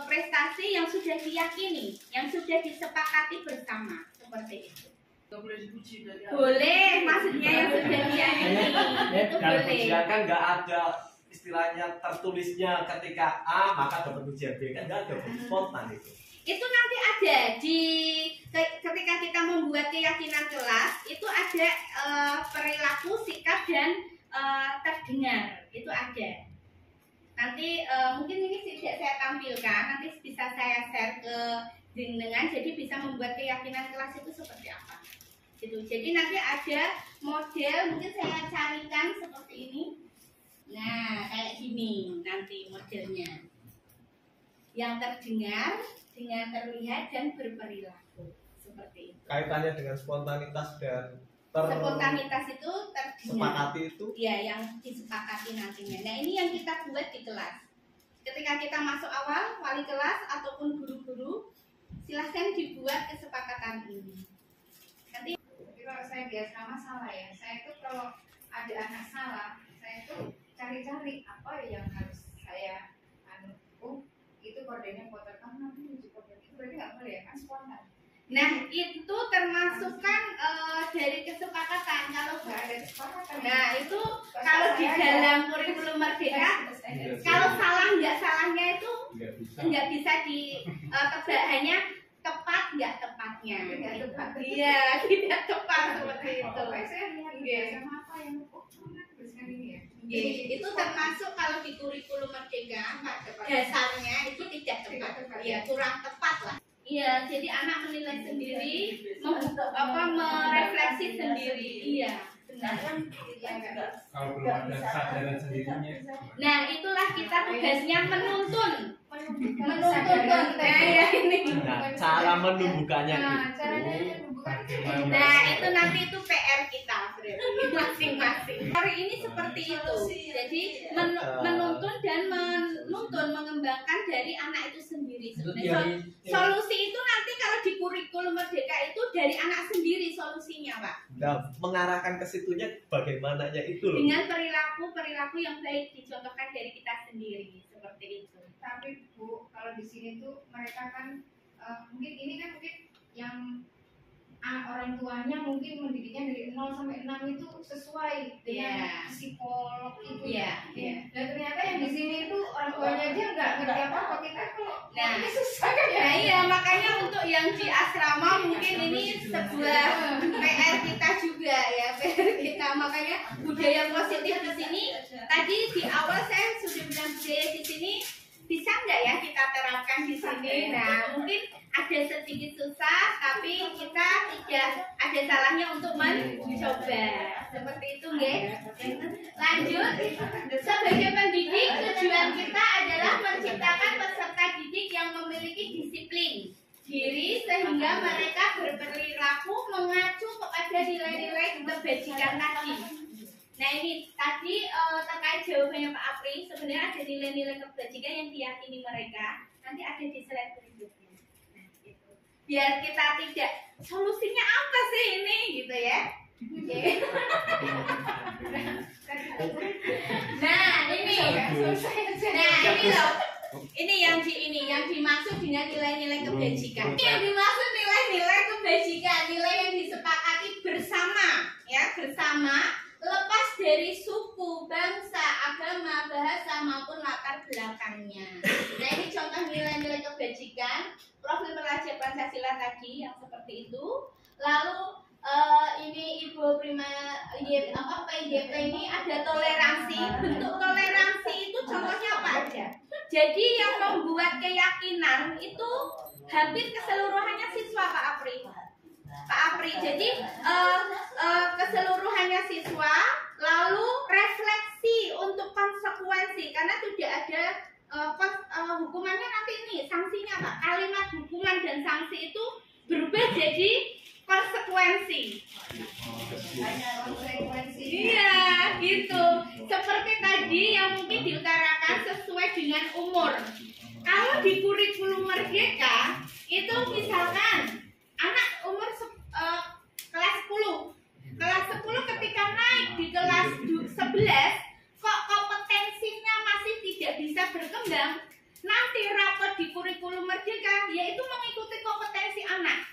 prestasi yang sudah diyakini, yang sudah disepakati bersama seperti itu. Nggak boleh dipuji berarti. Boleh, maksudnya yang sudah diyakini itu Dan boleh. ujian kan nggak ada istilahnya tertulisnya ketika A maka dapat ujian B, kan nggak ada, spontan itu. Itu nanti ada di ketika kita membuat keyakinan kelas itu ada perilaku, sikap dan terdengar itu ada. Nanti mungkin ini tidak saya tampilkan, nanti bisa saya share ke jenengan, jadi bisa membuat keyakinan kelas itu seperti apa. Gitu. Jadi nanti ada model, mungkin saya carikan seperti ini. Nah, kayak gini nanti modelnya. Yang terdengar, dengan terlihat dan berperilaku. Seperti itu. Kaitannya dengan spontanitas dan Spontanitas itu terdengar. sepakati itu. Ya, yang disepakati nantinya. Nah, ini yang kita buat di kelas. Ketika kita masuk awal, wali kelas ataupun guru-guru, silahkan dibuat kesepakatan ini. Nanti Tapi kalau saya biasa masalah ya, saya itu kalau ada anak salah, saya tuh cari-cari apa yang harus saya itu kordennya kotor, kamu nanti nyuci korden itu berarti nggak boleh ya kan, spontan. Nah, itu termasuk kan dari kesepakatan. Kalau Nggak ada kesepakatan. nah itu kalau di dalam kurikulum merdeka, kalau salah nggak salahnya itu nggak bisa ditebak, hanya tepat nggak tepatnya. Nggak tepat. Iya, tidak tepat seperti itu. Saya lihat Nggih. sama apa yang tulisan ini ya. Nggih, itu termasuk kalau di kurikulum merdeka dasarnya itu tidak tepat, ya kurang tepat lah. Iya, jadi anak menilai sendiri, merefleksi sendiri. Iya, benar. Kalau belum ada kesadaran sendirinya. Nah, itulah kita tugasnya menuntun. Nah, ya ini. Nah, cara menumbuhkannya Nah, itu. caranya bukan Nah, itu nanti itu PR kita, berarti masing-masing. Hari ini seperti itu. Jadi menuntun dan mengembangkan dari anak itu sendiri. Sebenarnya solusi itu nanti kalau di kurikulum merdeka itu dari anak sendiri solusinya, Pak. Nah, mengarahkan ke situnya bagaimananya itu loh. Dengan perilaku yang baik dicontohkan dari kita sendiri, seperti itu. Tapi Bu, kalau di sini tuh mereka kan mungkin ini kan mungkin yang orang tuanya mungkin mendidiknya dari 0 sampai 6 itu sesuai dengan psikolog itu. Dan ternyata yang di sini itu orang tuanya aja nggak ngerti apa-apa. Kita kalau ini susah kan ya. Nah iya, makanya untuk yang di asrama mungkin ini sebuah PR kita juga ya, PR kita. Makanya budaya positif di sini. Tadi di awal saya sudah bilang budaya di sini bisa nggak ya kita terapkan di sini. Nah mungkin ada sedikit susah, tapi kita tidak ada salahnya untuk mencoba. Seperti itu, nggih. Lanjut, sebagai pendidik tujuan kita adalah menciptakan peserta didik yang memiliki disiplin diri sehingga mereka berperilaku mengacu kepada nilai-nilai kebajikan tadi. Nah ini tadi terkait jawabannya Pak Apri, sebenarnya ada nilai-nilai kebajikan yang diyakini mereka. Nanti ada di slide berikutnya. Nah, gitu. Biar kita tidak solusinya apa sih ini gitu ya. Nah ini loh. Ini yang dimaksud dengan nilai-nilai kebajikan. Ini yang dimaksud nilai-nilai kebajikan, nilai yang disepakati bersama, ya bersama. Lepas dari suku, bangsa, agama, bahasa maupun latar belakangnya. Nah ini contoh nilai-nilai kebajikan, profil pelajar Pancasila tadi yang seperti itu. Lalu ini Ibu Prima PIDP ini ada toleransi. Bentuk toleransi itu contohnya apa aja? Jadi yang membuat keyakinan itu hampir keseluruhannya siswa Pak Apri. Jadi keseluruhannya siswa, lalu refleksi untuk konsekuensi karena tidak ada hukumannya nanti ini sanksinya Pak. Kalimat hukuman dan sanksi itu berubah jadi konsekuensi. Iya, gitu. Seperti tadi yang mungkin diutarakan sesuai dengan umur. Kalau di kurikulum merdeka itu misalkan anak umur kelas 10. Kelas 10 ketika naik di kelas 11 kok kompetensinya masih tidak bisa berkembang. Nanti rapat di kurikulum merdeka yaitu mengikuti kompetensi anak.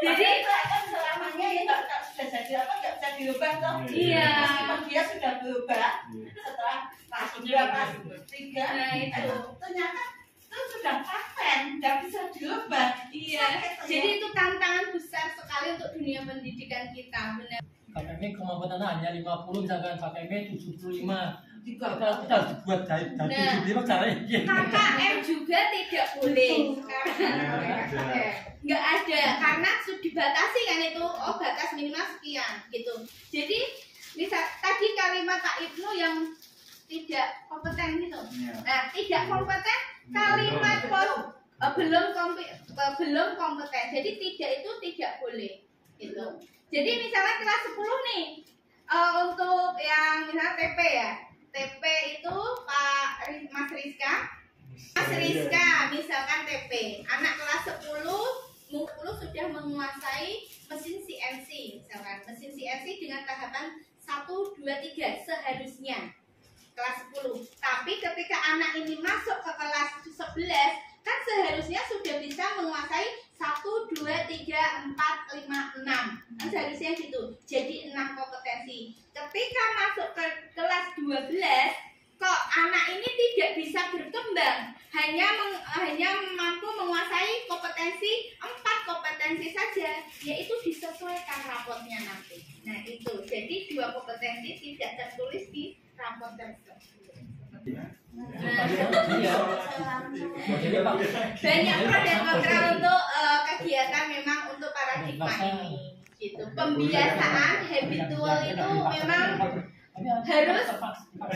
Jadi selamanya ya sudah jadi apa nggak bisa diubah toh. Iya. Dia sudah berubah setelah kelas 2 kelas 3. Nah itu ternyata itu sudah paten, nggak bisa diubah. Iya. Jadi itu tantangan besar sekali untuk dunia pendidikan kita. Benar. KPM kemampuan anak hanya 50, misalkan KPM 75. Kita harus buat dari 75 caranya. KKM juga tidak boleh. Nggak ada karena sudah dibatasi kan itu. Oh batas minimal sekian gitu. Jadi bisa tadi kalimat Kak Ibnu yang tidak kompeten gitu. Nah tidak kompeten kalimat belum kompeten. Jadi tidak itu tidak boleh gitu. Jadi misalnya kelas 10 nih untuk yang misalnya TP ya. TP itu Mas Rizka misalkan TP anak kelas 10 sudah menguasai mesin CNC misalkan mesin CNC dengan tahapan 1, 2, 3 seharusnya kelas 10. Tapi ketika anak ini masuk ke kelas 11, kan seharusnya sudah bisa menguasai 1, 2, 3, 4, 5, 6. Kan seharusnya gitu. Jadi 6 kompetensi. Ketika masuk ke kelas 12, kok anak ini tidak bisa berkembang, hanya mampu menguasai kompetensi 4 kompetensi saja, yaitu disesuaikan rapotnya nanti. Nah itu, jadi 2 kompetensi tidak tertulis di rapot tersebut. Banyak pro dan kontra untuk kegiatan memang untuk paradigma ini. Gitu. Pembiasaan habitual itu memang harus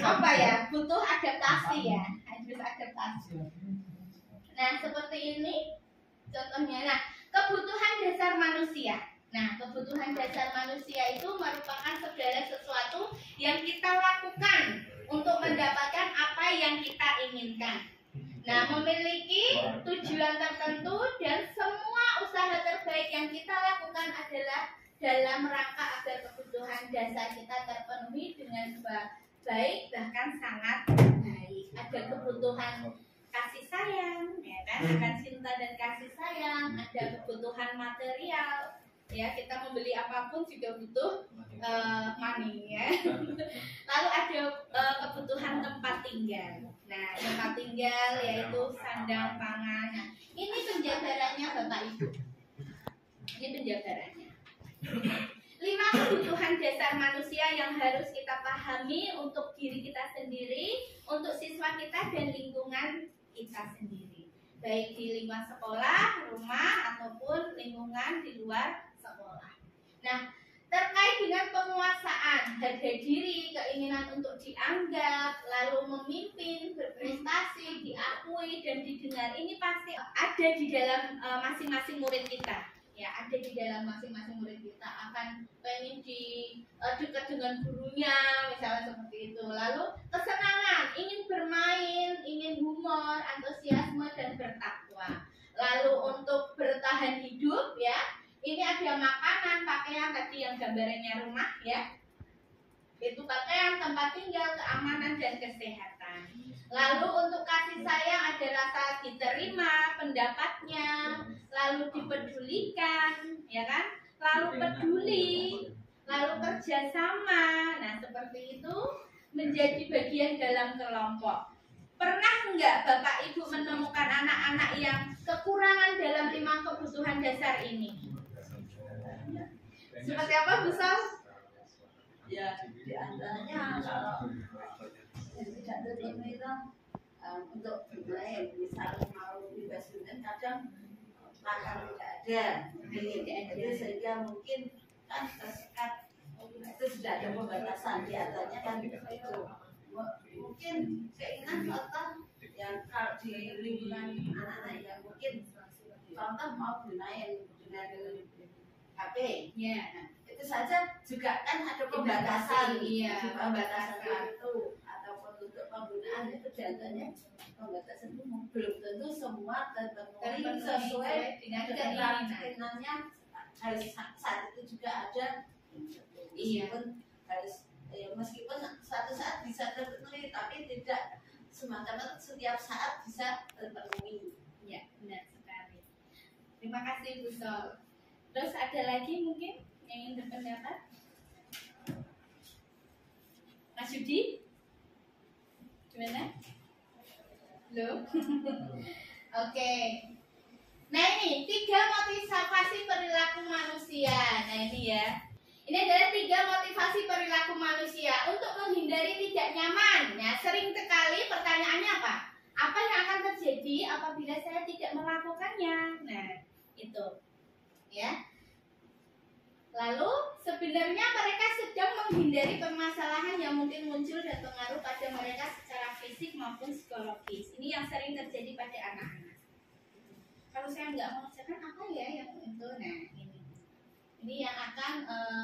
apa ya, butuh adaptasi ya, harus adaptasi. Nah seperti ini contohnya. Nah kebutuhan dasar manusia. Nah kebutuhan dasar manusia itu merupakan segala sesuatu yang kita lakukan untuk mendapatkan apa yang kita inginkan. Nah memiliki tujuan tertentu dan semua usaha terbaik yang kita lakukan adalah dalam rangka agar kebutuhan dasar kita terpenuhi dengan baik, bahkan sangat baik. Ada kebutuhan kasih sayang, ya kan? Akan cinta dan kasih sayang. Ada kebutuhan material, ya kita membeli apapun juga butuh money, ya. Lalu ada kebutuhan tempat tinggal. Nah tempat tinggal yaitu sandang, pangan. Nah, ini penjabarannya Bapak Ibu. Ini penjabarannya. 5 kebutuhan dasar manusia yang harus kita pahami untuk diri kita sendiri, untuk siswa kita dan lingkungan kita sendiri, baik di lingkungan sekolah, rumah ataupun lingkungan di luar sekolah. Nah, terkait dengan penguasaan harga diri, keinginan untuk dianggap, lalu memimpin, berprestasi, diakui dan didengar, ini pasti ada di dalam masing-masing murid kita. Ya, ada di dalam masing-masing murid kita, akan pengen dekat dengan gurunya, misalnya seperti itu. Lalu kesenangan, ingin bermain, ingin humor, antusiasme dan bertakwa. Lalu untuk bertahan hidup, ya, ini ada makanan, pakaian tadi yang gambarannya rumah, ya, itu pakaian, tempat tinggal, keamanan dan kesehatan. Lalu untuk kasih sayang ada rasa diterima pendapatnya, lalu dipedulikan, ya kan? Lalu peduli, lalu kerjasama. Nah seperti itu menjadi bagian dalam kelompok. Pernah enggak Bapak Ibu menemukan anak-anak yang kekurangan dalam 5 kebutuhan dasar ini? Seperti apa Bu Sol? Ya di antaranya kalau yang tidak terima itu untuk bermain, misalnya mau bebas dengan kadang makan tidak ada, jadi sehingga mungkin kan tersekat, itu sudah ada pembatasan di antaranya kan itu. Mungkin keinginan contoh yang kalau di lingkungan anak-anak yang mungkin contoh mau bermain dengan HP, ya. Itu saja juga kan ada pembatasan, iya, pembatasan waktu ataupun untuk penggunaan itu contohnya pembatasan itu belum tentu semua terpenuhi sesuai dengan keinginannya, harus saat itu juga ada, meskipun harus meskipun suatu saat bisa terpenuhi tapi tidak semata-mata setiap saat bisa terpenuhi. Ya benar sekali. Terima kasih Bu Sol. Terus ada lagi mungkin yang ingin berpendapat? Mas Yudi? Gimana? Belum? Oke. Nah ini 3 motivasi perilaku manusia. Nah ini ya. Ini adalah 3 motivasi perilaku manusia untuk menghindari tidak nyaman. Nah sering sekali pertanyaannya apa? Apa yang akan terjadi apabila saya tidak melakukannya? Nah itu. Ya. Lalu sebenarnya mereka sedang menghindari permasalahan yang mungkin muncul dan pengaruh pada mereka secara fisik maupun psikologis. Ini yang sering terjadi pada anak-anak. Kalau saya nggak mengerjakan apa ya yang itu, nah ini yang akan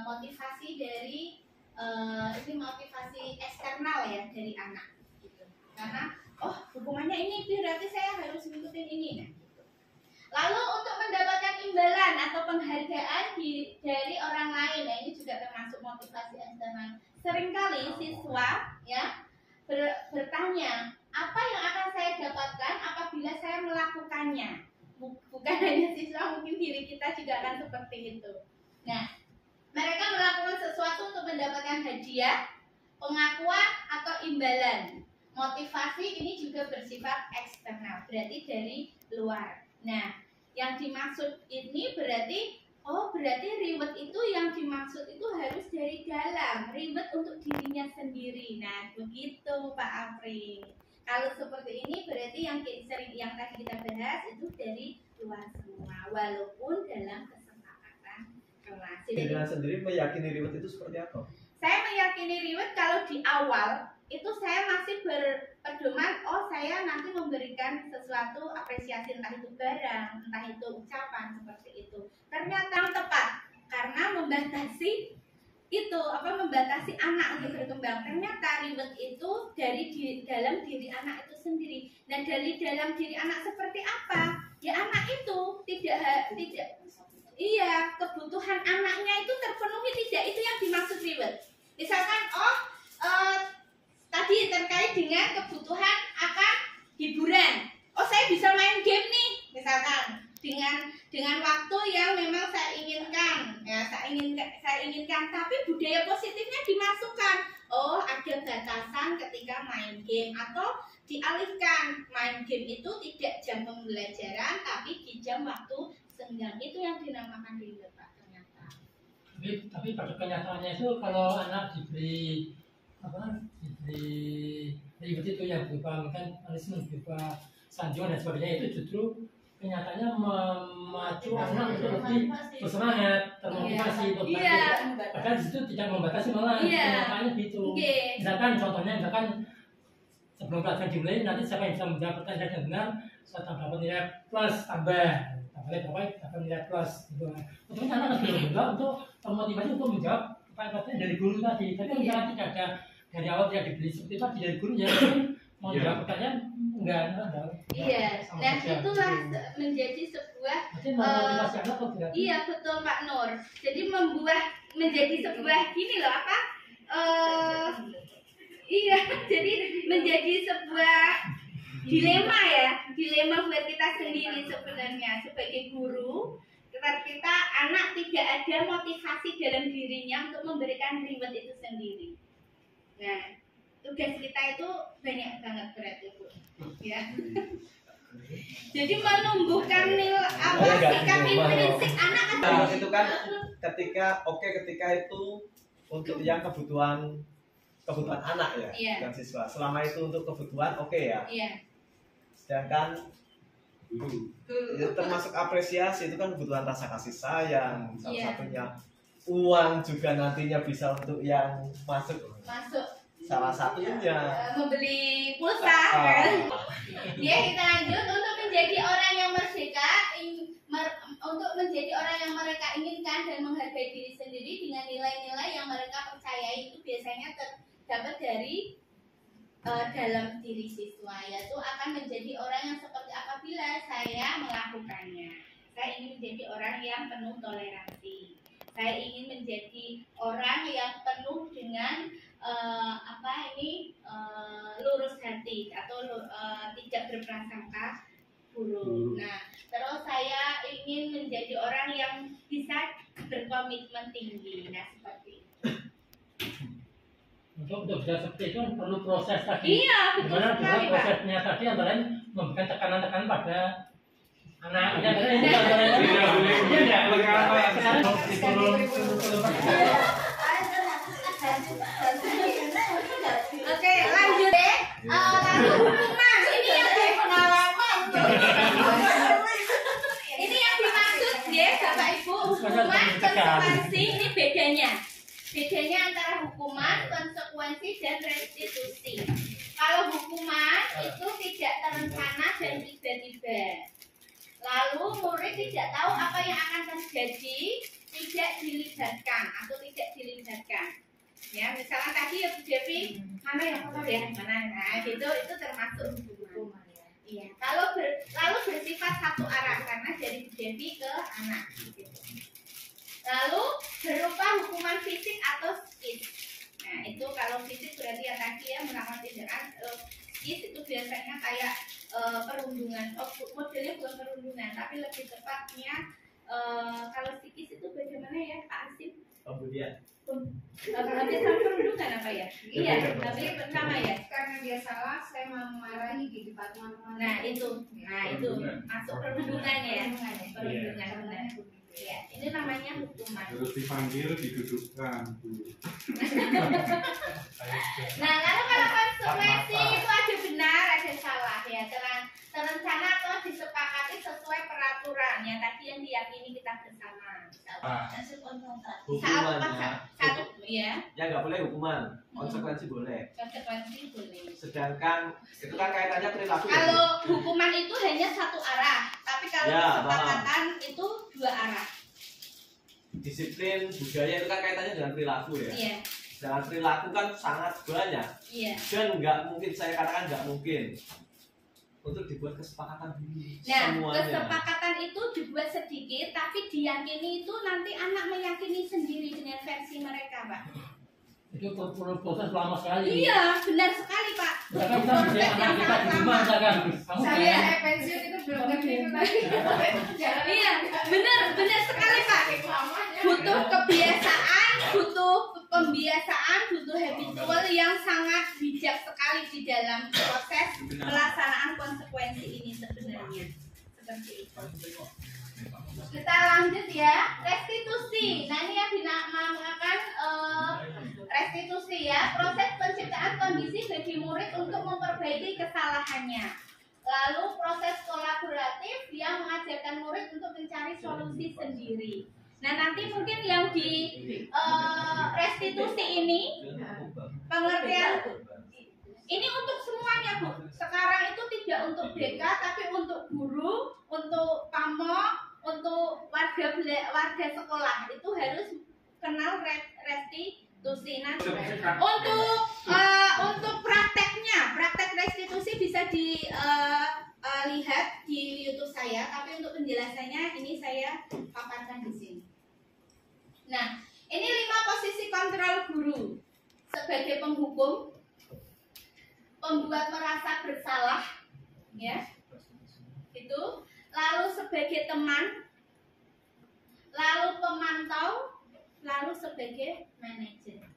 motivasi dari ini motivasi eksternal ya dari anak. Gitu. Karena hukumannya ini berarti saya harus ngikutin ini. Nah. Lalu untuk mendapatkan imbalan atau penghargaan dari orang lain, nah ini juga termasuk motivasi eksternal. Seringkali siswa ya bertanya, apa yang akan saya dapatkan apabila saya melakukannya? Bukan hanya siswa, mungkin diri kita juga akan seperti itu. Nah, mereka melakukan sesuatu untuk mendapatkan hadiah, pengakuan atau imbalan. Motivasi ini juga bersifat eksternal, berarti dari luar. Nah, yang dimaksud ini berarti reward itu yang dimaksud itu harus dari dalam, reward untuk dirinya sendiri. Nah, begitu Pak Apri. Kalau seperti ini berarti yang tadi kita bahas itu dari luar semua, walaupun dalam kesepakatan kelas. Dirinya sendiri meyakini reward itu seperti apa? Saya meyakini reward kalau di awal itu saya masih berpedoman, saya nanti memberikan sesuatu apresiasi, entah itu barang, entah itu ucapan, seperti itu. Ternyata yang tepat karena membatasi anak untuk berkembang. Ternyata reward itu dari dalam diri anak itu sendiri. Dan dari dalam diri anak seperti apa? Ya anak itu tidak kebutuhan anaknya itu terpenuhi tidak, itu yang dimaksud reward. Misalkan tadi terkait dengan kebutuhan akan hiburan. Saya bisa main game nih, misalkan dengan waktu yang memang saya inginkan, ya saya inginkan. Tapi budaya positifnya dimasukkan. Ada batasan ketika main game, atau dialihkan main game itu tidak jam pembelajaran, tapi di jam waktu senggang. Itu yang dinamakan reward, Pak, ternyata. Tapi pada kenyataannya itu kalau anak diberi reward itu yang berupa mungkin punishment, berupa sanjungan dan sebagainya, itu justru kenyataannya memacu anak untuk lebih bersemangat, termotivasi, berbagi. Padahal disitu tidak membatasi, malah kenyataannya gitu. Misalkan contohnya, sebelum pelajaran dimulai, nanti siapa yang bisa menjawab pertanyaan dengan benar, saya dapat nilai plus tambah. Dapat nilai plus gitu. Untuk anak lebih mudah untuk termotivasi untuk menjawab pertanyaan dari guru tadi. Tapi kalau tidak ada dari awal tidak dibeli seperti tadi dari guru, ya mau jawab pertanyaan enggak. Nah itulah menjadi sebuah betul Pak Nur. Jadi menjadi sebuah jadi menjadi sebuah dilema buat kita sendiri sebenarnya sebagai guru. Kita anak tidak ada motivasi dalam dirinya untuk memberikan reward itu sendiri. Nah, tugas kita itu banyak banget berarti, Bu. Ya. Jadi menumbuhkan sikap intrinsik anak itu kan ketika itu untuk yang kebutuhan anak ya, bukan siswa. Selama itu untuk kebutuhan ya. Sedangkan itu termasuk apresiasi, itu kan kebutuhan rasa kasih sayang, salah satunya uang juga nantinya bisa untuk yang masuk salah satunya membeli pulsa kan. Kita lanjut untuk menjadi orang yang merdeka, untuk menjadi orang yang mereka inginkan dan menghargai diri sendiri dengan nilai-nilai yang mereka percayai, itu biasanya terdapat dari dalam diri siswa, yaitu akan menjadi orang yang seperti apabila saya melakukannya. Saya ingin menjadi orang yang penuh toleransi. Saya ingin menjadi orang yang penuh dengan lurus hati atau tidak berprasangka buruk. Nah, terus saya ingin menjadi orang yang bisa berkomitmen tinggi. Nah, seperti itu. Untuk bisa seperti itu perlu proses tadi. Gimana juga prosesnya tadi antara lain memberikan tekanan-tekanan pada anaknya. Oke, lanjut deh. Lalu hukuman, ini yang pengalaman. Ini yang dimaksud ya, Bapak Ibu, hukuman konsekuensi ini bedanya. Bedanya antara hukuman, konsekuensi, dan restitusi. Kalau hukuman itu tidak terencana dan tiba-tiba. Lalu murid tidak tahu apa yang akan terjadi, tidak dilibatkan atau tidak dilibatkan. Ya, misalnya tadi ya Bu Devi, mana yang kotor ya, mana, nah gitu, itu termasuk hukuman. Iya. Lalu bersifat satu arah karena dari Bu Devi ke anak. Gitu. Lalu berupa hukuman fisik atau psikis. Nah itu kalau fisik berarti ya tadi ya melakukan tindakan psikis itu biasanya kayak perundungan, modelnya bukan perundungan tapi lebih tepatnya kalau psikis itu bagaimana ya Pak Asim? Kemudian Habis sama perundungan apa ya? Iya, tapi pertama ya. Karena dia salah, saya memarahi di depan teman-teman. Nah itu masuk perundungan ya. Perundungan benar. Ya, ini namanya hukuman. Terus dipanggil, didudukkan. Nah, lalu kalau konsekuensi itu ada benar, ada salah ya. Terencana atau disepakati sesuai peraturan yang tadi yang diyakini kita bersama. Satu ya. Ya nggak boleh hukuman, konsekuensi boleh. Konsekuensi boleh. Sedangkan itu kan kaitannya perilaku. Kalau hukuman itu hanya satu arah, tapi kalau Ya, kesepakatan itu dua arah. Disiplin budaya itu kan kaitannya dengan perilaku ya. Iya. Dengan perilaku kan sangat banyak. Iya. Dan nggak mungkin, saya katakan nggak mungkin untuk dibuat kesepakatan dulu Nah, semuanya. kesepakatan itu dibuat sedikit, tapi diyakini itu nanti anak meyakini sendiri dengan versi mereka, Pak. Itu perlu proses lama sekali. Iya, benar sekali, Pak. Misalkan kita bisa anak kita di rumah, misalkan kamu Saya pengen pensiun itu belum ngerti itu lagi. Iya, benar sekali, Pak. Butuh kebiasaan, butuh pembiasaan, butuh habitual yang sangat bijak sekali di dalam proses pelaksanaan konsekuensi ini sebenarnya. Seperti itu. Kita lanjut ya, restitusi. Nah ini yang dinamakan restitusi ya, proses penciptaan kondisi bagi murid untuk memperbaiki kesalahannya. Lalu proses kolaboratif yang mengajarkan murid untuk mencari solusi sendiri. Nah nanti mungkin yang di restitusi ini pengertian ini untuk semuanya Bu. Sekarang itu tidak untuk BK tapi untuk guru, untuk pamong, untuk warga sekolah itu harus kenal restitusi. Nah, untuk praktek restitusi bisa dilihat di YouTube saya, tapi untuk penjelasannya ini saya paparkan di sini. Nah, ini 5 posisi kontrol guru sebagai penghukum, pembuat merasa bersalah, ya, itu. Lalu sebagai teman, lalu pemantau, lalu sebagai manajer.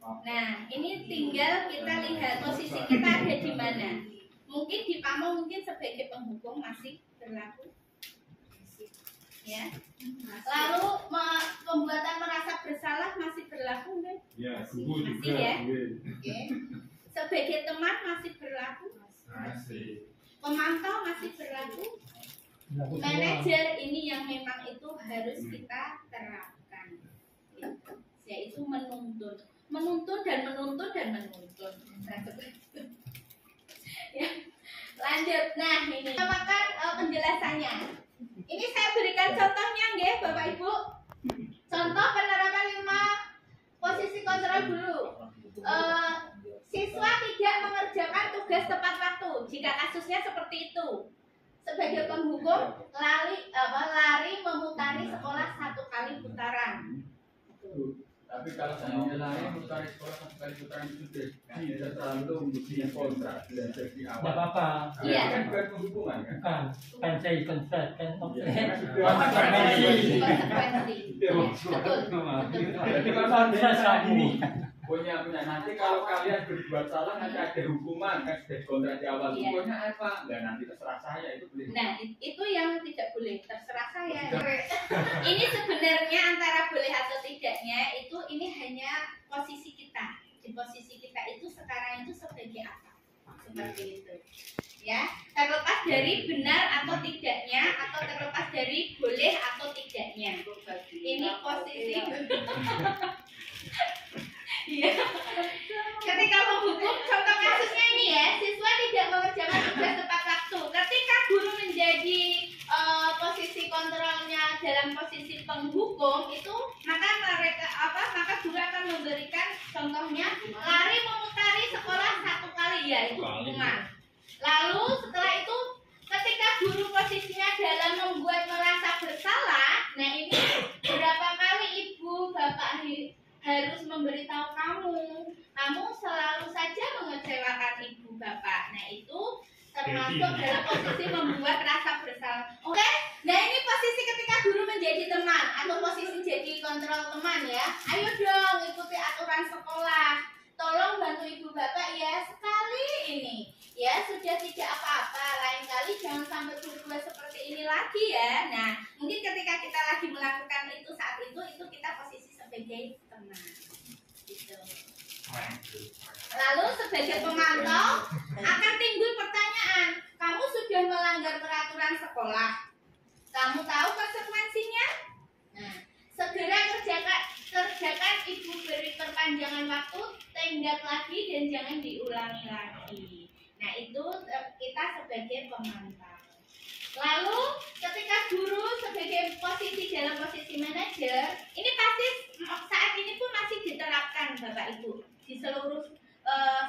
Nah, ini tinggal kita lihat posisi kita ada di mana. Mungkin di pamong mungkin sebagai penghukum masih berlaku, ya. Lalu pembuatan merasa bersalah masih berlaku kan? Ya, masih ya. Oke. Sebagai teman masih berlaku. Masih. Pemantau masih berlaku. Manajer ini yang memang itu harus kita terapkan, yaitu menuntun dan menuntun. Ya, lanjut. Nah ini namakan penjelasannya. Ini saya berikan contohnya nggih Bapak Ibu. Contoh penerapan 5 posisi kontrol dulu. Siswa tidak mengerjakan tugas tepat waktu. Jika kasusnya seperti itu, sebagai penghukum lari memutari sekolah 1 kali putaran. Tapi kalau saya lari memutari sekolah 1 kali putaran itu tidak terlalu di kontrak dan jadi awal. Tidak apa-apa. Iya. Kan bukan penghukuman kan? Bukan. Konsekuensi. Jadi kalau saya ini punya nanti kalau kalian berbuat salah nanti ada hukuman kan sudah kontrak di awal. Hukumnya apa? Dan nanti terserah saya itu boleh. Nah itu yang tidak boleh, terserah saya. Ini sebenarnya antara boleh atau tidaknya itu ini hanya posisi kita. Di posisi kita itu sekarang itu sebagai apa? Seperti itu. Ya, terlepas dari benar atau tidaknya atau terlepas dari boleh atau tidaknya. Ini posisi. Iya. Ketika menghukum, contoh kasusnya ini ya, siswa tidak mengerjakan tugas tepat waktu. Ketika guru menjadi posisi kontrolnya dalam posisi penghukum itu, maka guru akan memberikan contohnya lari memutari sekolah 1 kali ya itu hukuman. Lalu setelah itu ketika guru posisinya dalam membuat merasa bersalah, nah ini berapa kali ibu bapak termasuk dalam posisi membuat rasa bersalah. Oke? Nah ini posisi ketika guru menjadi teman atau posisi jadi kontrol teman ya. Ayo dong ikuti aturan sekolah. Tolong bantu ibu bapak ya sekali ini. Ya sudah tidak apa-apa. Lain kali jangan sampai berbuat seperti ini lagi ya. Nah mungkin ketika kita lagi melakukan itu saat itu kita posisi sebagai teman. Gitu. Lalu sebagai pemantau akan timbul pertanyaan, kamu sudah melanggar peraturan sekolah, kamu tahu konsekuensinya? Nah, segera kerjakan, ibu beri perpanjangan waktu, tenggat lagi dan jangan diulangi lagi. Nah itu kita sebagai pemantau. Lalu ketika guru sebagai posisi dalam posisi manajer, ini pasti saat ini pun masih diterapkan Bapak Ibu di seluruh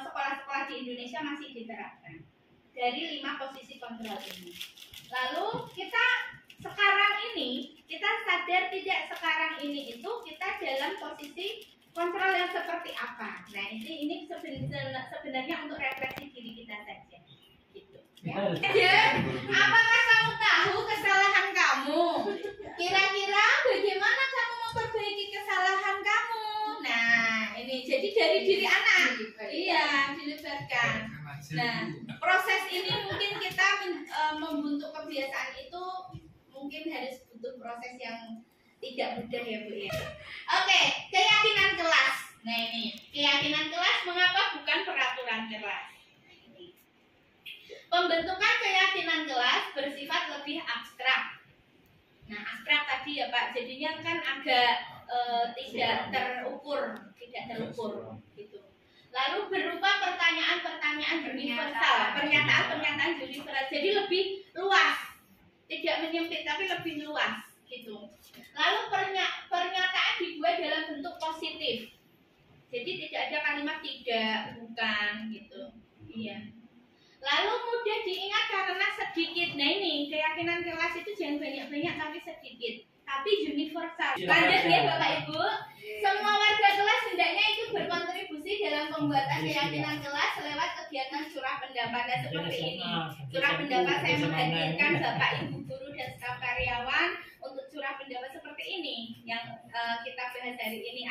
sekolah-sekolah di Indonesia masih diterapkan dari 5 posisi kontrol ini. Lalu kita sekarang ini kita sadar tidak sekarang ini itu kita dalam posisi kontrol yang seperti apa. Nah ini sebenarnya untuk refleksi diri kita saja. Gitu. Ya. Apakah kamu tahu kesalahan kamu? Kira-kira bagaimana kamu memperbaiki kesalahan kamu? Nah, ini jadi dari diri anak. Iya, dilibatkan. Nah, proses ini mungkin kita membentuk kebiasaan itu mungkin harus butuh proses yang tidak mudah ya Bu ya. Oke, keyakinan kelas. Nah ini, keyakinan kelas mengapa bukan peraturan kelas? Pembentukan keyakinan kelas bersifat lebih abstrak. Nah, abstrak tadi ya Pak, jadinya kan agak tidak terukur gitu. Lalu berupa pertanyaan-pertanyaan universal, pernyataan-pernyataan universal. Jadi lebih luas, tidak menyempit tapi lebih luas gitu. Lalu pernyataan dibuat dalam bentuk positif. Jadi tidak ada kalimat tidak, bukan gitu. Iya. Lalu mudah diingat karena sedikit. Nah ini keyakinan kelas itu jangan banyak-banyak tapi sedikit, tapi universal. Lanjut ya Bapak Ibu. Semua warga kelas hendaknya ikut berkontribusi dalam pembuatan keyakinan kelas lewat kegiatan curah pendapat. Nah seperti ini. Curah pendapat saya menghadirkan Bapak Ibu guru dan staf karyawan untuk curah pendapat seperti ini. Yang kita bahas hari ini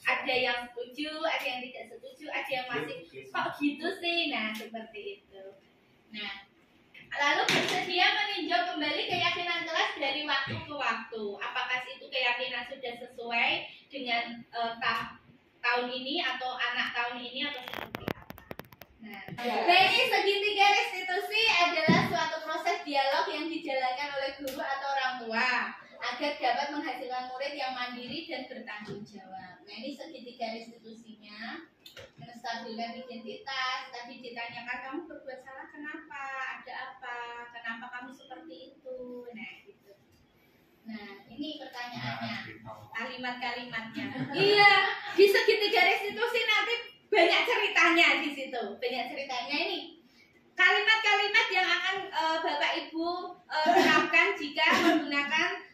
ada yang setuju, ada yang tidak setuju, ada yang masih kok gitu sih. Nah seperti itu. Nah lalu bersedia meninjau kembali keyakinan kelas dari waktu ke waktu. Apakah itu keyakinan sudah sesuai dengan tahun ini atau anak tahun ini atau seperti apa? Nah, dari segitiga restitusi adalah suatu proses dialog yang dijalankan oleh guru atau orang tua agar dapat menghasilkan murid yang mandiri dan bertanggung jawab. Nah ini segitiga restitusinya, menstabilkan identitas. Tadi ditanyakan kamu berbuat salah kenapa, ada apa, kenapa kamu seperti itu. Nah gitu. Nah ini pertanyaannya, kalimat-kalimatnya. Iya, di segitiga restitusi nanti banyak ceritanya di situ, banyak ceritanya ini. Kalimat-kalimat yang akan Bapak Ibu terapkan jika menggunakan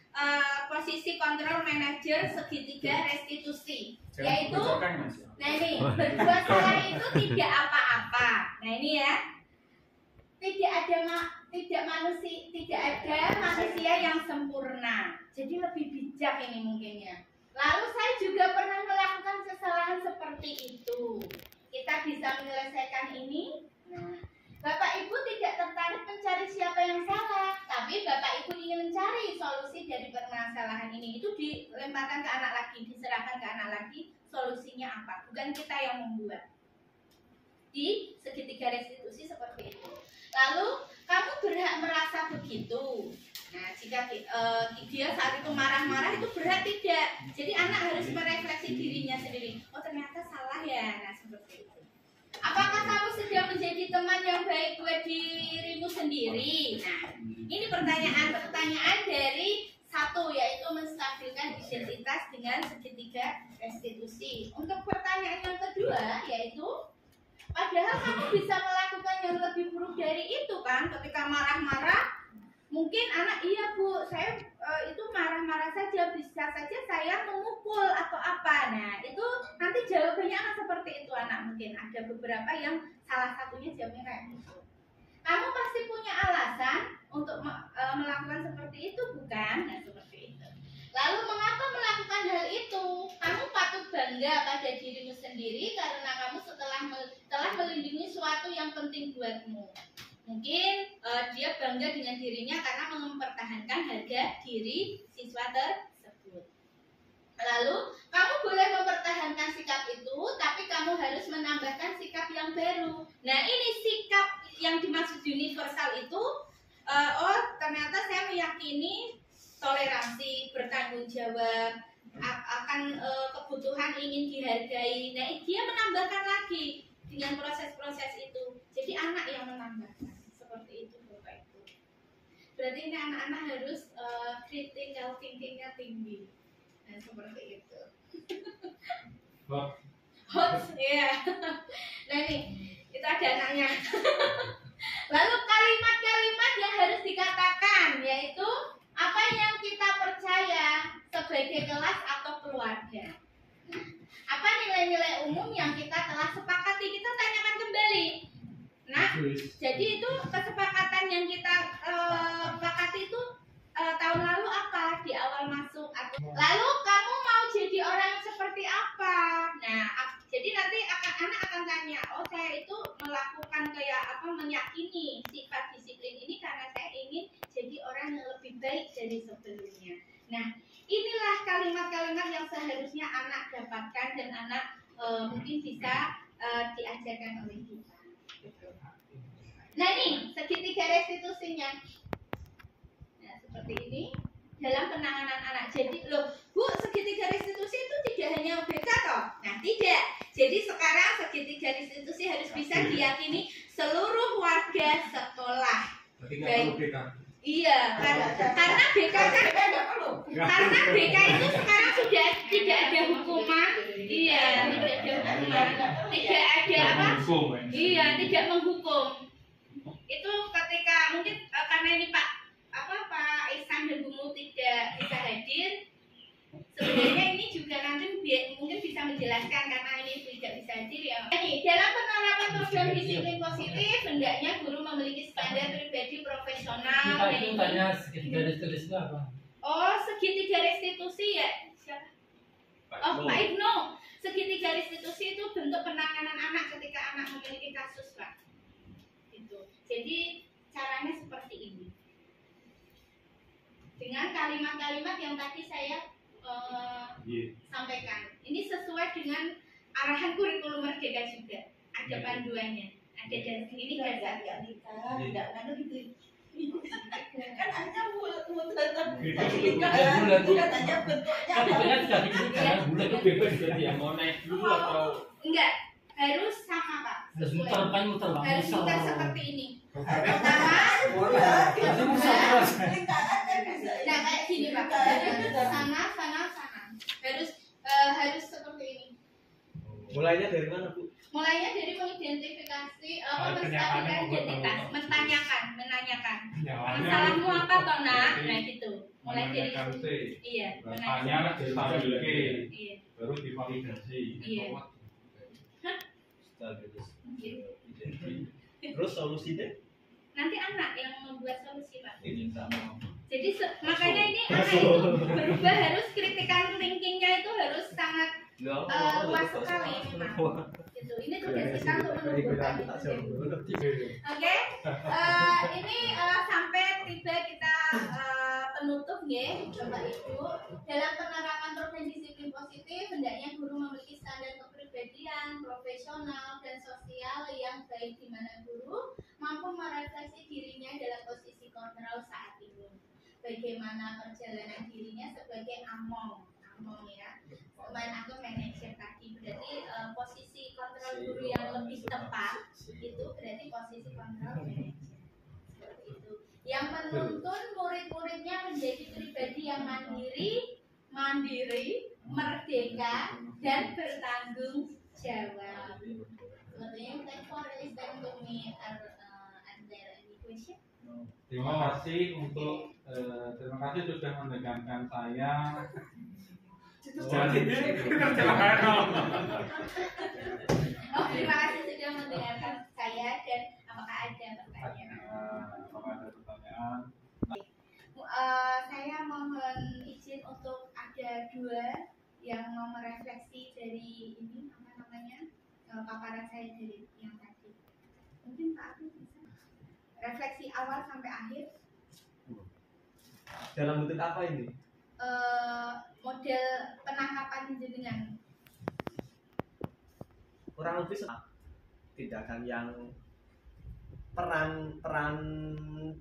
posisi kontrol manajer segitiga restitusi, yaitu nah ini berbuat salah itu tidak apa-apa. Nah ini ya, tidak ada manusia yang sempurna, jadi lebih bijak ini mungkinnya. Lalu saya juga pernah melakukan kesalahan seperti itu, kita bisa menyelesaikan ini. Nah Bapak Ibu tidak tertarik mencari siapa yang salah, tapi Bapak Ibu ingin mencari solusi dari permasalahan ini. Itu dilemparkan ke anak lagi, diserahkan ke anak lagi, solusinya apa? Bukan kita yang membuat. Di segitiga restitusi seperti itu. Lalu kamu berhak merasa begitu. Nah, jika dia saat itu marah-marah itu berhak tidak. Jadi anak harus merefleksi dirinya sendiri. Oh ternyata salah ya. Nah seperti itu. Apakah kamu sudah menjadi teman yang baik buat dirimu sendiri? Nah, ini pertanyaan dari satu, yaitu menstabilkan identitas dengan segitiga restitusi. Untuk pertanyaan yang kedua, yaitu padahal kamu bisa melakukan yang lebih buruk dari itu kan? Ketika marah-marah, mungkin anak iya Bu, saya itu marah-marah saja, bisa saja saya memukul atau apa. Nah itu nanti jawabannya akan seperti itu anak. Mungkin ada beberapa yang salah satunya jawabnya kayak gitu. kamu pasti punya alasan untuk melakukan seperti itu, bukan? Nah, seperti itu. Lalu mengapa melakukan hal itu? Kamu patut bangga pada dirimu sendiri karena kamu telah melindungi sesuatu yang penting buatmu. Mungkin dia bangga dengan dirinya karena mempertahankan harga diri siswa tersebut. Lalu kamu boleh mempertahankan sikap itu, tapi kamu harus menambahkan sikap yang baru. Nah, ini sikap yang dimaksud universal itu, oh ternyata saya meyakini toleransi, bertanggung jawab, akan kebutuhan ingin dihargai. Nah, dia menambahkan lagi dengan proses-proses itu. Jadi anak yang menambahkan seperti itu, Bapak Ibu. Berarti ini anak-anak harus critical thinking-nya tinggi. Nah, seperti itu. Hot, ya. Nah ini, itu ada anaknya. Lalu kalimat-kalimat yang harus dikatakan, yaitu apa yang kita percaya sebagai kelas atau keluarga. Apa nilai-nilai umum yang kita telah sepakati, kita tanyakan kembali. Nah, jadi itu kesepakatan yang kita sepakati itu tahun lalu apa di awal masuk, atau lalu kamu mau jadi orang yang seperti apa? Nah, jadi nanti anak akan tanya, oh saya itu melakukan kayak apa, meyakini sifat disiplin ini karena saya ingin jadi orang yang lebih baik dari sebelumnya. Nah, inilah kalimat-kalimat yang seharusnya anak dapatkan dan anak mungkin bisa diajarkan oleh kita. Nah ini segitiga restitusinya. Nah seperti ini dalam penanganan anak. Jadi loh Bu, segitiga restitusi itu tidak hanya BK toh? Nah tidak. Jadi sekarang segitiga restitusi harus bisa diyakini seluruh warga sekolah. Baik. Iya, karena BK kan karena BK itu sekarang sudah tidak ada hukuman. Iya, tidak ada hukuman. Tidak ada apa? Iya, tidak menghukum. Itu ketika mungkin karena ini Pak Ihsan dan Bu Mu tidak bisa hadir, sebenarnya ini juga nanti mungkin bisa menjelaskan karena ini tidak bisa hadir ya. Ini dalam penerapan program disiplin positif, hendaknya guru memiliki standar pribadi profesional. Kita itu tanya segitiga restitusi itu apa? Oh, segitiga restitusi ya. Siapa? Oh, Pak Ibnu. Segitiga restitusi itu bentuk penanganan anak ketika anak memiliki kasus, Pak. Jadi caranya seperti ini. Dengan kalimat-kalimat yang tadi saya sampaikan. Ini sesuai dengan arahan kurikulum Merdeka juga. Ada panduannya. Ada dari sini dasar. Tidak gitu. Kan hanya bulat katanya bentuknya sudah dikira bulat itu bebas jadi yang mau naik dulu atau enggak, harus sama Pak. Harus muter harus muter seperti ini. Nah kayak gini Pak, sana. Harus seperti ini. Mulainya dari mana Bu? Mulainya dari mengidentifikasi, menstabilkan identitas, menanyakan. Masalahmu apa toh nak? Nah gitu. Mulai dari situ. Iya. Tanya baru divalidasi. Iya. Terus solusinya? Nanti anak yang membuat solusi Pak. Ini sama. Jadi makanya ini anak itu berubah, harus critical thinking-nya itu harus sangat luas sekali memang. Gitu. Ini tugas kita untuk menumbuhkan. Oke. Ini sampai tiba kita penutup ya, Bapak Ibu. Dalam penerapan program disiplin positif, hendaknya guru memiliki standar kepribadian, profesional dan sosial yang baik, di mana guru mampu merefleksi dirinya dalam posisi kontrol saat ini. Bagaimana perjalanan dirinya sebagai among ya, atau manajer tadi, berarti posisi kontrol guru yang lebih tepat itu berarti posisi kontrol manajer. Seperti itu. Yang menuntun murid-muridnya menjadi pribadi yang mandiri, merdeka dan bertanggung jawab. Sebetulnya thank for listening to me. Are there any question? Terima kasih sudah mendengarkan saya. Terima kasih sudah mendengarkan saya, dan apakah ada pertanyaan? pemaparan saya dari yang tadi. Mungkin Pak Abdul bisa refleksi awal sampai akhir. Dalam bentuk apa ini? Model penangkapan jenengan. Kurang lebih tindakan yang peran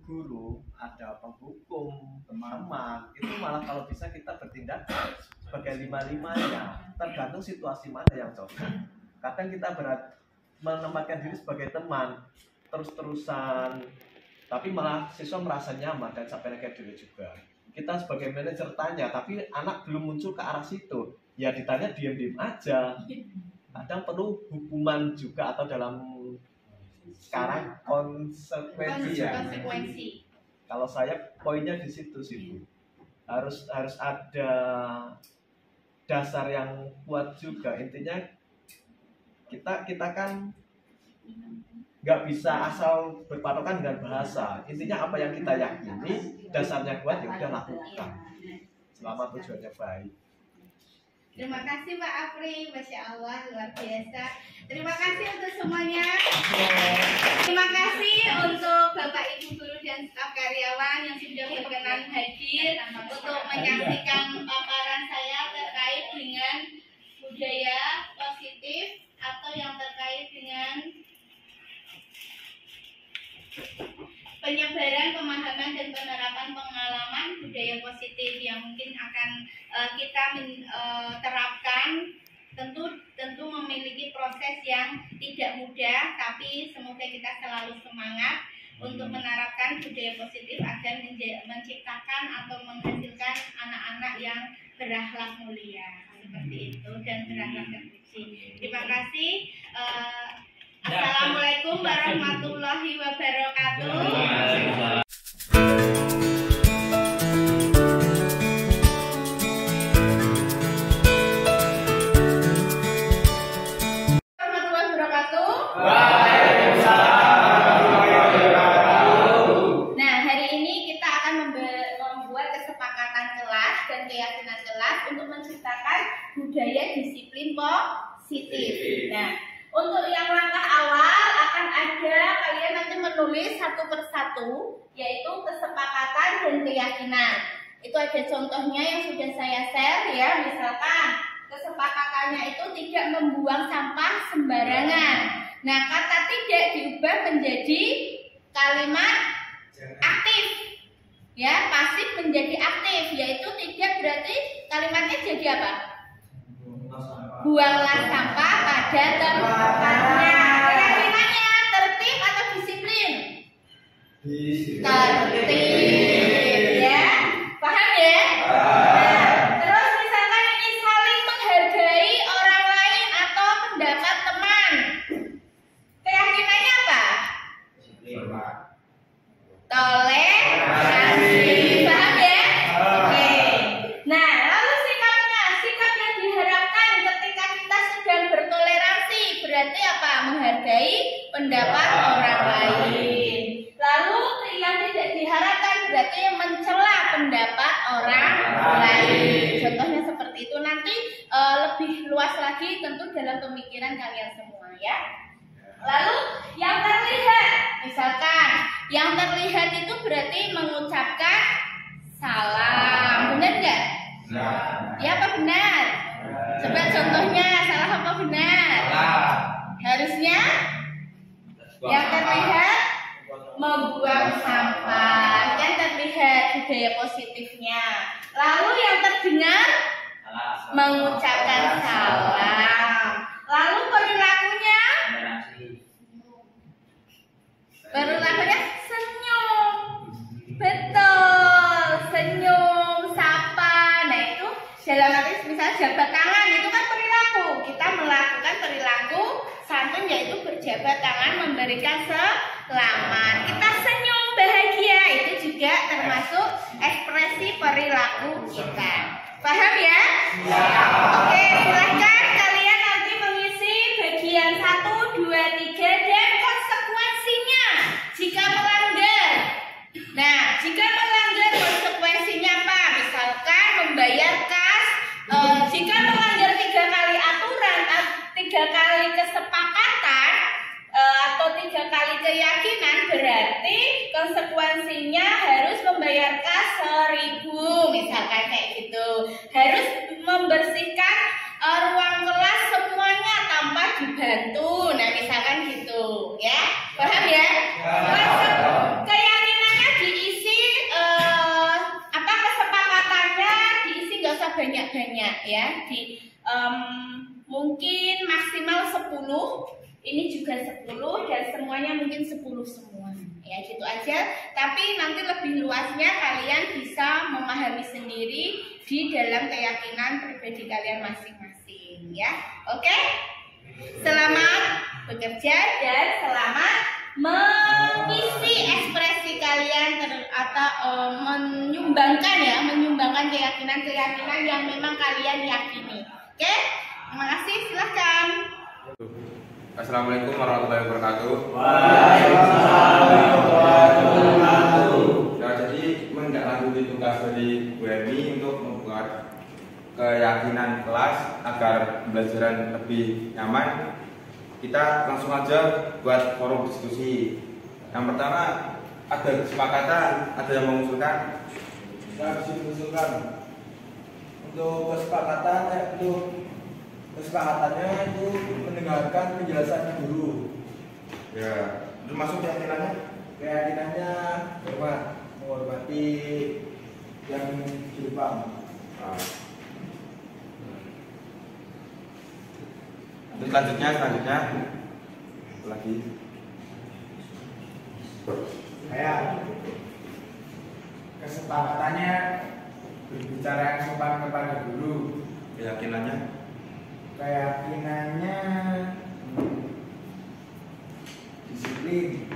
guru, ada penghukum, teman, itu malah kalau bisa kita bertindak sebagai lima-limanya, tergantung situasi mana yang cocok. Kadang kita menempatkan diri sebagai teman terus-terusan, tapi malah siswa merasa nyaman dan sampai kayak dulu juga. Kita sebagai manajer tanya, tapi anak belum muncul ke arah situ, ya ditanya diam-diam aja. Kadang perlu hukuman juga, atau dalam sekarang konsekuensi ya. Kalau saya poinnya di situ sih, harus ada dasar yang kuat juga. Intinya kita kan nggak bisa asal berpatokan dengan bahasa. Intinya apa yang kita yakini, dasarnya kuat, ya udah lakukan selama tujuannya baik. Terima kasih Pak Apri, Masya Allah, luar biasa. Terima kasih untuk semuanya. Terima kasih untuk Bapak Ibu Guru dan staf karyawan yang sudah berkenan hadir untuk menyaksikan paparan saya terkait dengan budaya positif atau yang terkait dengan penyebaran pemahaman dan penerapan pengalaman budaya positif yang mungkin akan kita terapkan. Tentu memiliki proses yang tidak mudah, tapi semoga kita selalu semangat untuk menerapkan budaya positif agar menciptakan atau menghasilkan anak-anak yang berakhlak mulia seperti itu dan berakhlak terpuji. Terima kasih. Assalamualaikum warahmatullahi wabarakatuh. Nah, hari ini kita akan membuat kesepakatan kelas dan keyakinan kelas untuk menciptakan budaya disiplin positif. Nah, untuk yang langkah awal akan ada kalian nanti menulis satu persatu, yaitu kesepakatan dan keyakinan. Itu ada contohnya yang sudah saya share ya, misalkan kesepakatannya itu tidak membuang sampah sembarangan. Nah, kata tidak diubah menjadi kalimat aktif. Ya, pasif menjadi aktif, yaitu tidak berarti kalimatnya jadi apa? Buanglah sampah pada tempatnya. Keyakinannya tertib atau disiplin? Tertib. Ya, paham ya? Nah, terus misalkan ini saling menghargai orang lain atau pendapat teman. Keyakinannya apa? Toleransi. Paham ya? Oke. Nah, lalu sikapnya, sikap yang diharapkan ketika kita sedang bertoleransi berarti apa? Menghargai pendapat orang lain. Lalu yang tidak diharapkan berarti mencela pendapat orang lain. Contohnya seperti itu. Nanti lebih luas lagi tentu dalam pemikiran kalian semua ya. Lalu yang terlihat, misalkan yang terlihat itu berarti mengucapkan salam, benar nggak? Ya apa benar? Coba contohnya salah apa benar? Harusnya yang terlihat membuang sampah, yang terlihat budaya positifnya. Lalu yang terdengar mengucapkan salam. Lalu perilakunya senyum. Betul, senyum, sapa. Nah itu dalam arti misalnya jabat tangan itu kan perilaku. Kita melakukan perilaku santun yaitu berjabat tangan memberikan selamat. Kita senyum bahagia itu juga termasuk ekspresi perilaku kita. Paham ya? Oke, silahkan kalian nanti mengisi bagian 1, 2, 3 dan konsekuensinya jika melanggar. Nah, jika melanggar konsekuensinya apa? Misalkan membayar kas, jika melanggar 3 kali aturan, 3 kali kesepakatan konsekuensinya harus membayar kas 1.000 misalkan kayak gitu, harus membersihkan ruang kelas semuanya tanpa dibantu, nah misalkan gitu ya, paham ya? Keyakinannya diisi kesepakatannya diisi nggak usah banyak-banyak ya, mungkin maksimal 10, ini juga 10 dan semuanya mungkin 10 semua ya, gitu aja. Tapi nanti lebih luasnya kalian bisa memahami sendiri di dalam keyakinan pribadi kalian masing-masing ya. Oke? Selamat bekerja dan selamat mengisi ekspresi kalian atau menyumbangkan keyakinan-keyakinan yang memang kalian yakini. Oke? Terima kasih, silahkan. Assalamualaikum warahmatullahi wabarakatuh. Nah, jadi menindaklanjuti tugas dari Bu Emi untuk membuat keyakinan kelas agar pembelajaran lebih nyaman. Kita langsung aja buat forum diskusi. Yang pertama, ada kesepakatan, ada yang mengusulkan? Harus diusulkan. Untuk kesepakatannya itu mendengarkan penjelasan guru. Ya, itu masuk keyakinannya? Keyakinannya menghormati yang di depan. Terus selanjutnya lagi. Kayak kesepakatannya berbicara yang sopan kepada guru. Keyakinannya disiplin.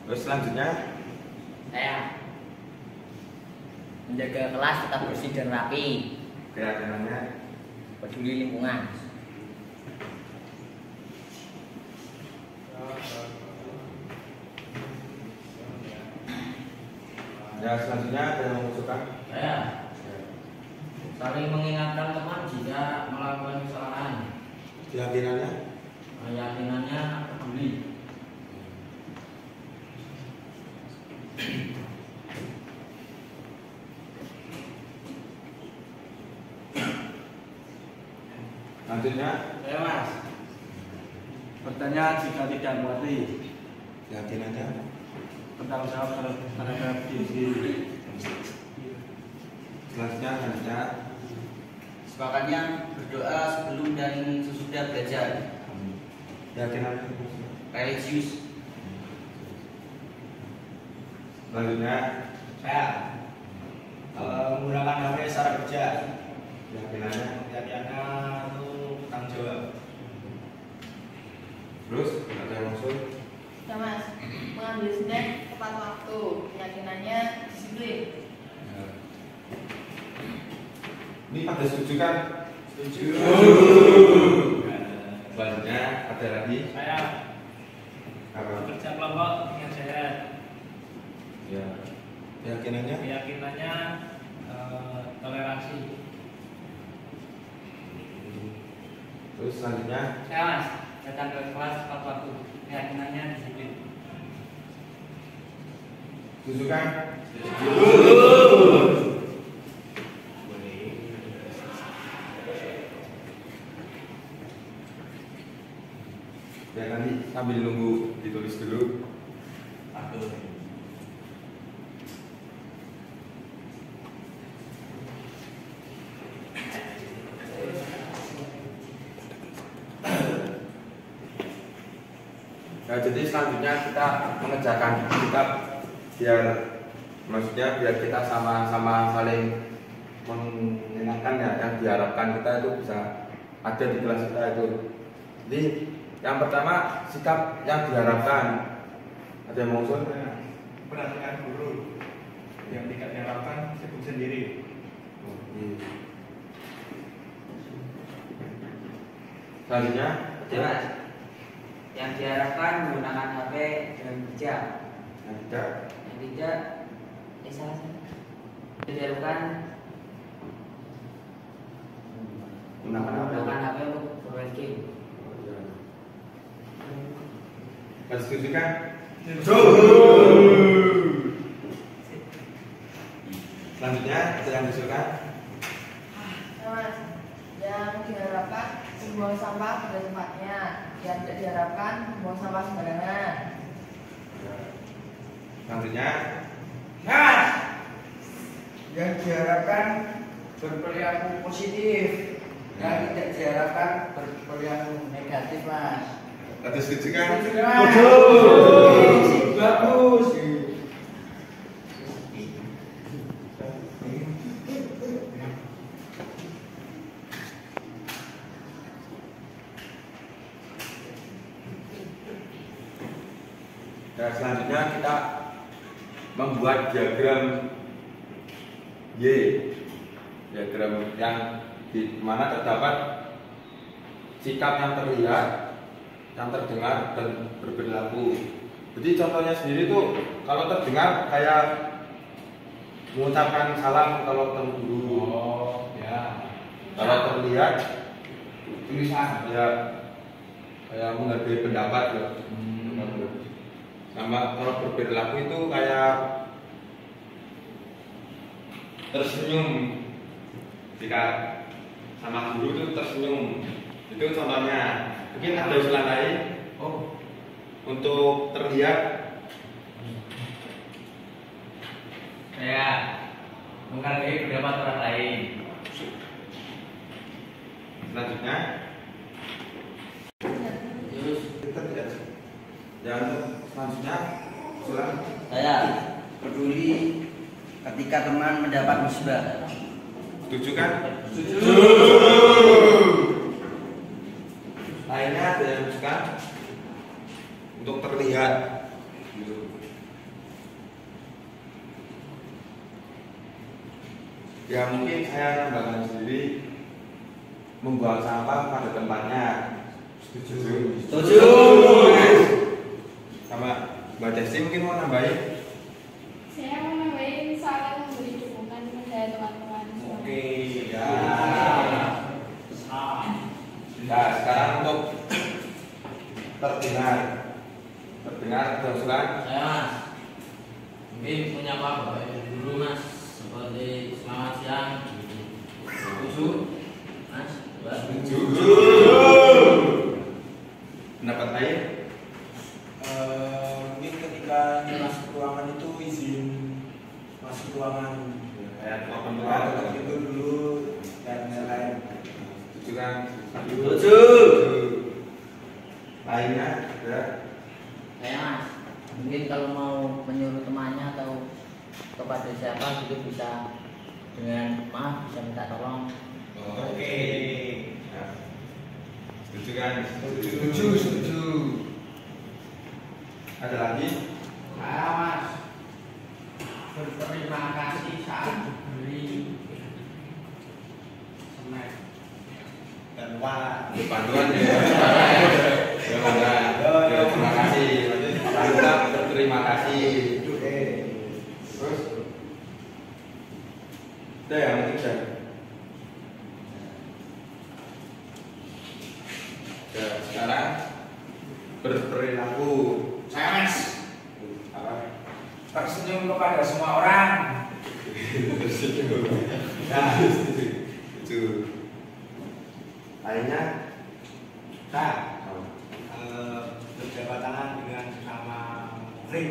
Terus selanjutnya saya menjaga kelas tetap bersih dan rapi. keyakinannya Peduli lingkungan. ya, selanjutnya ada yang mengusulkan? Saya saling mengingatkan teman jika melakukan kesalahan. Keyakinannya Peduli. Selanjutnya Saya Mas, bertanya jika tidak mengerti. keyakinannya Bertanggung jawab terhadap diri sendiri. selanjutnya Sepakatnya berdoa sebelum dan sesudah belajar. keyakinannya Religius. selanjutnya Saya menggunakan HP secara kerja. keyakinannya Itu tanggung jawab. terus ada yang maksud? Ya Mas, mengambil snack tepat waktu, keyakinannya disiplin. Ini pada setuju kan? Setuju. Selanjutnya ada lagi? Saya Apa? kerja kelompok dengan sehat. Ya. Keyakinannya? Keyakinannya toleransi. Terus selanjutnya Saya Mas, datang ke kelas tepat waktu. Keyakinannya disiplin. setuju kan? Ya, nanti sambil nunggu ditulis dulu. Nah, jadi selanjutnya kita mengerjakan kitab biar kita sama-sama saling menyenangkan ya, yang diharapkan kita itu bisa ada di kelas kita itu. Jadi yang pertama sikap yang diharapkan, ada yang mengusul? Perhatikan guru. Yang tidak diharapkan sebut sendiri. Selanjutnya Jelas. Yang diharapkan menggunakan HP dengan bijak. yang tidak Yang tidak, salah. Diharapkan menggunakan menggunakan HP untuk bermain game. Mas setuju kan? Selanjutnya ada yang diusulkan? Mas, yang diharapkan membuang sampah pada tempatnya, yang tidak diharapkan membuang sampah sembarangan. Selanjutnya, Mas, yang diharapkan berperilaku positif, yang tidak diharapkan berperilaku negatif, Mas. ada setuju kan? Bagus. Dan selanjutnya kita membuat diagram Y, diagram yang di mana terdapat sikap yang terlihat, yang terdengar dan berperilaku. Jadi contohnya sendiri tuh kalau terdengar kayak mengucapkan salam kalau ketemu guru. Oh, ya. Kalau terlihat tulisan ya kayak menghargai pendapat ya. Sama kalau berperilaku itu kayak tersenyum jika sama guru itu tersenyum, itu contohnya. Mungkin ada usulan lain untuk terlihat Ya, menghargai pendapat orang lain. selanjutnya Terus dan selanjutnya usulan saya peduli ketika teman mendapat musibah. setuju kan? Setuju. Lainnya ada yang suka untuk terlihat. Ya mungkin saya nambahkan sendiri membuang sampah pada tempatnya. Setuju. Setuju. Sama Mbak Desi mungkin mau nambahin. Saya mau nambahin saling memberi dukungan kepada teman-teman. Oke, ya. Nah, sekarang untuk terdengar ada usulan? Saya Mas, mungkin punya apa dulu Mas, seperti selamat siang. Setuju, Mas. Setuju. Pendapat lain? Mungkin ketika masuk ruangan itu izin masuk ruangan. Kayak Tetap itu dulu dan lain-lain. Setuju kan? Setuju. Lainnya ada? Saya Mas, mungkin kalau mau menyuruh temannya atau kepada siapa gitu bisa dengan maaf bisa minta tolong. Oke. Nah, setuju kan? Setuju. Ada lagi? Saya Mas, berterima kasih saat diberi semen dan wah panduan ya. Ya bangga. Ya terima kasih. Kita berterima kasih. Oke. Terus udah ya mungkin sudah. Ya, sekarang berperilaku. Saya Mas, Apa? tersenyum kepada semua orang. Nah, itu. Lainnya, berjabat tangan dengan sesama ring.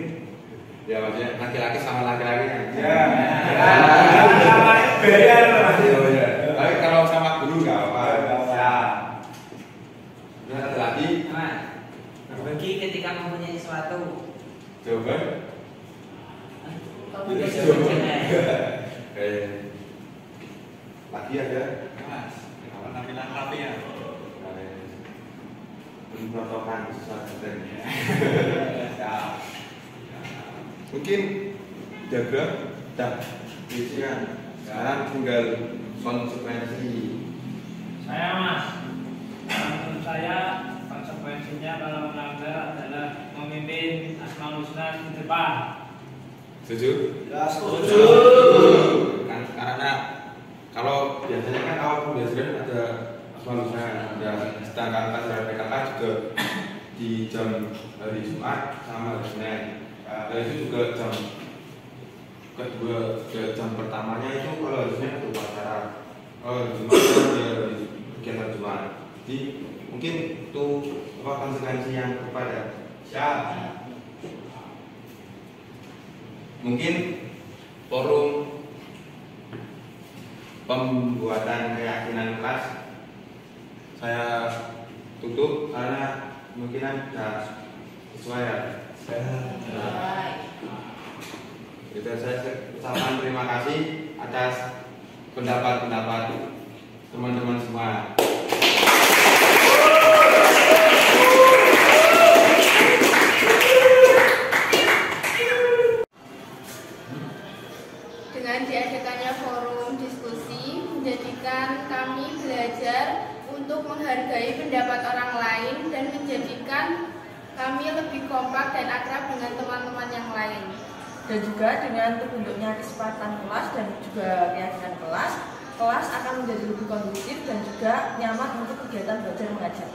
ya maksudnya laki-laki sama laki-laki kan? Ya. Beda loh. Tapi kalau sama guru nggak apa-apa. Ya. Nah, ada lagi? Mas, berbagi ketika mempunyai sesuatu. Coba. Kalau Bisa bisa coba. Lagi ada? Mas, penampilan rapi ya. Menyontohkan sesuatu dari Ya. mungkin diagram dan isinya sekarang tinggal konsekuensi. Saya Mas, menurut saya konsekuensinya kalau melanggar adalah memimpin Asmaul Husna di depan. Setuju? Ya, setuju. Kan karena kalau biasanya kan awal pembelajaran ada Asmaul Husna, ada sedangkan pelajaran PKK juga di jam hari Jumat sama hari Senin. Itu juga jam pertamanya itu kalau hari Senin itu upacara, Jumat ada kegiatan Jumat. Jadi mungkin itu konsekuensi yang kepada siapa? Mungkin forum pembuatan keyakinan kelas saya tutup karena kemungkinan sudah sesuai ya. Itu saya ucapkan terima kasih atas pendapat-pendapat teman-teman semua. Dengan diadakannya forum diskusi menjadikan kami belajar untuk menghargai pendapat orang lain dan menjadikan kami lebih kompak dan akrab dengan teman-teman yang lain. Dan juga dengan terbentuknya kesepakatan kelas dan juga keyakinan kelas akan menjadi lebih kondusif dan juga nyaman untuk kegiatan belajar mengajar.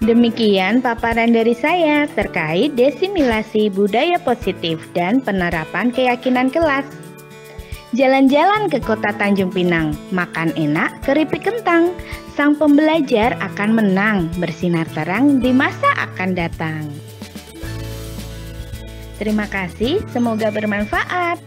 Demikian paparan dari saya terkait desimilasi budaya positif dan penerapan keyakinan kelas. Jalan-jalan ke kota Tanjung Pinang, makan enak keripik kentang. Sang pembelajar akan menang, bersinar terang di masa akan datang. Terima kasih, semoga bermanfaat.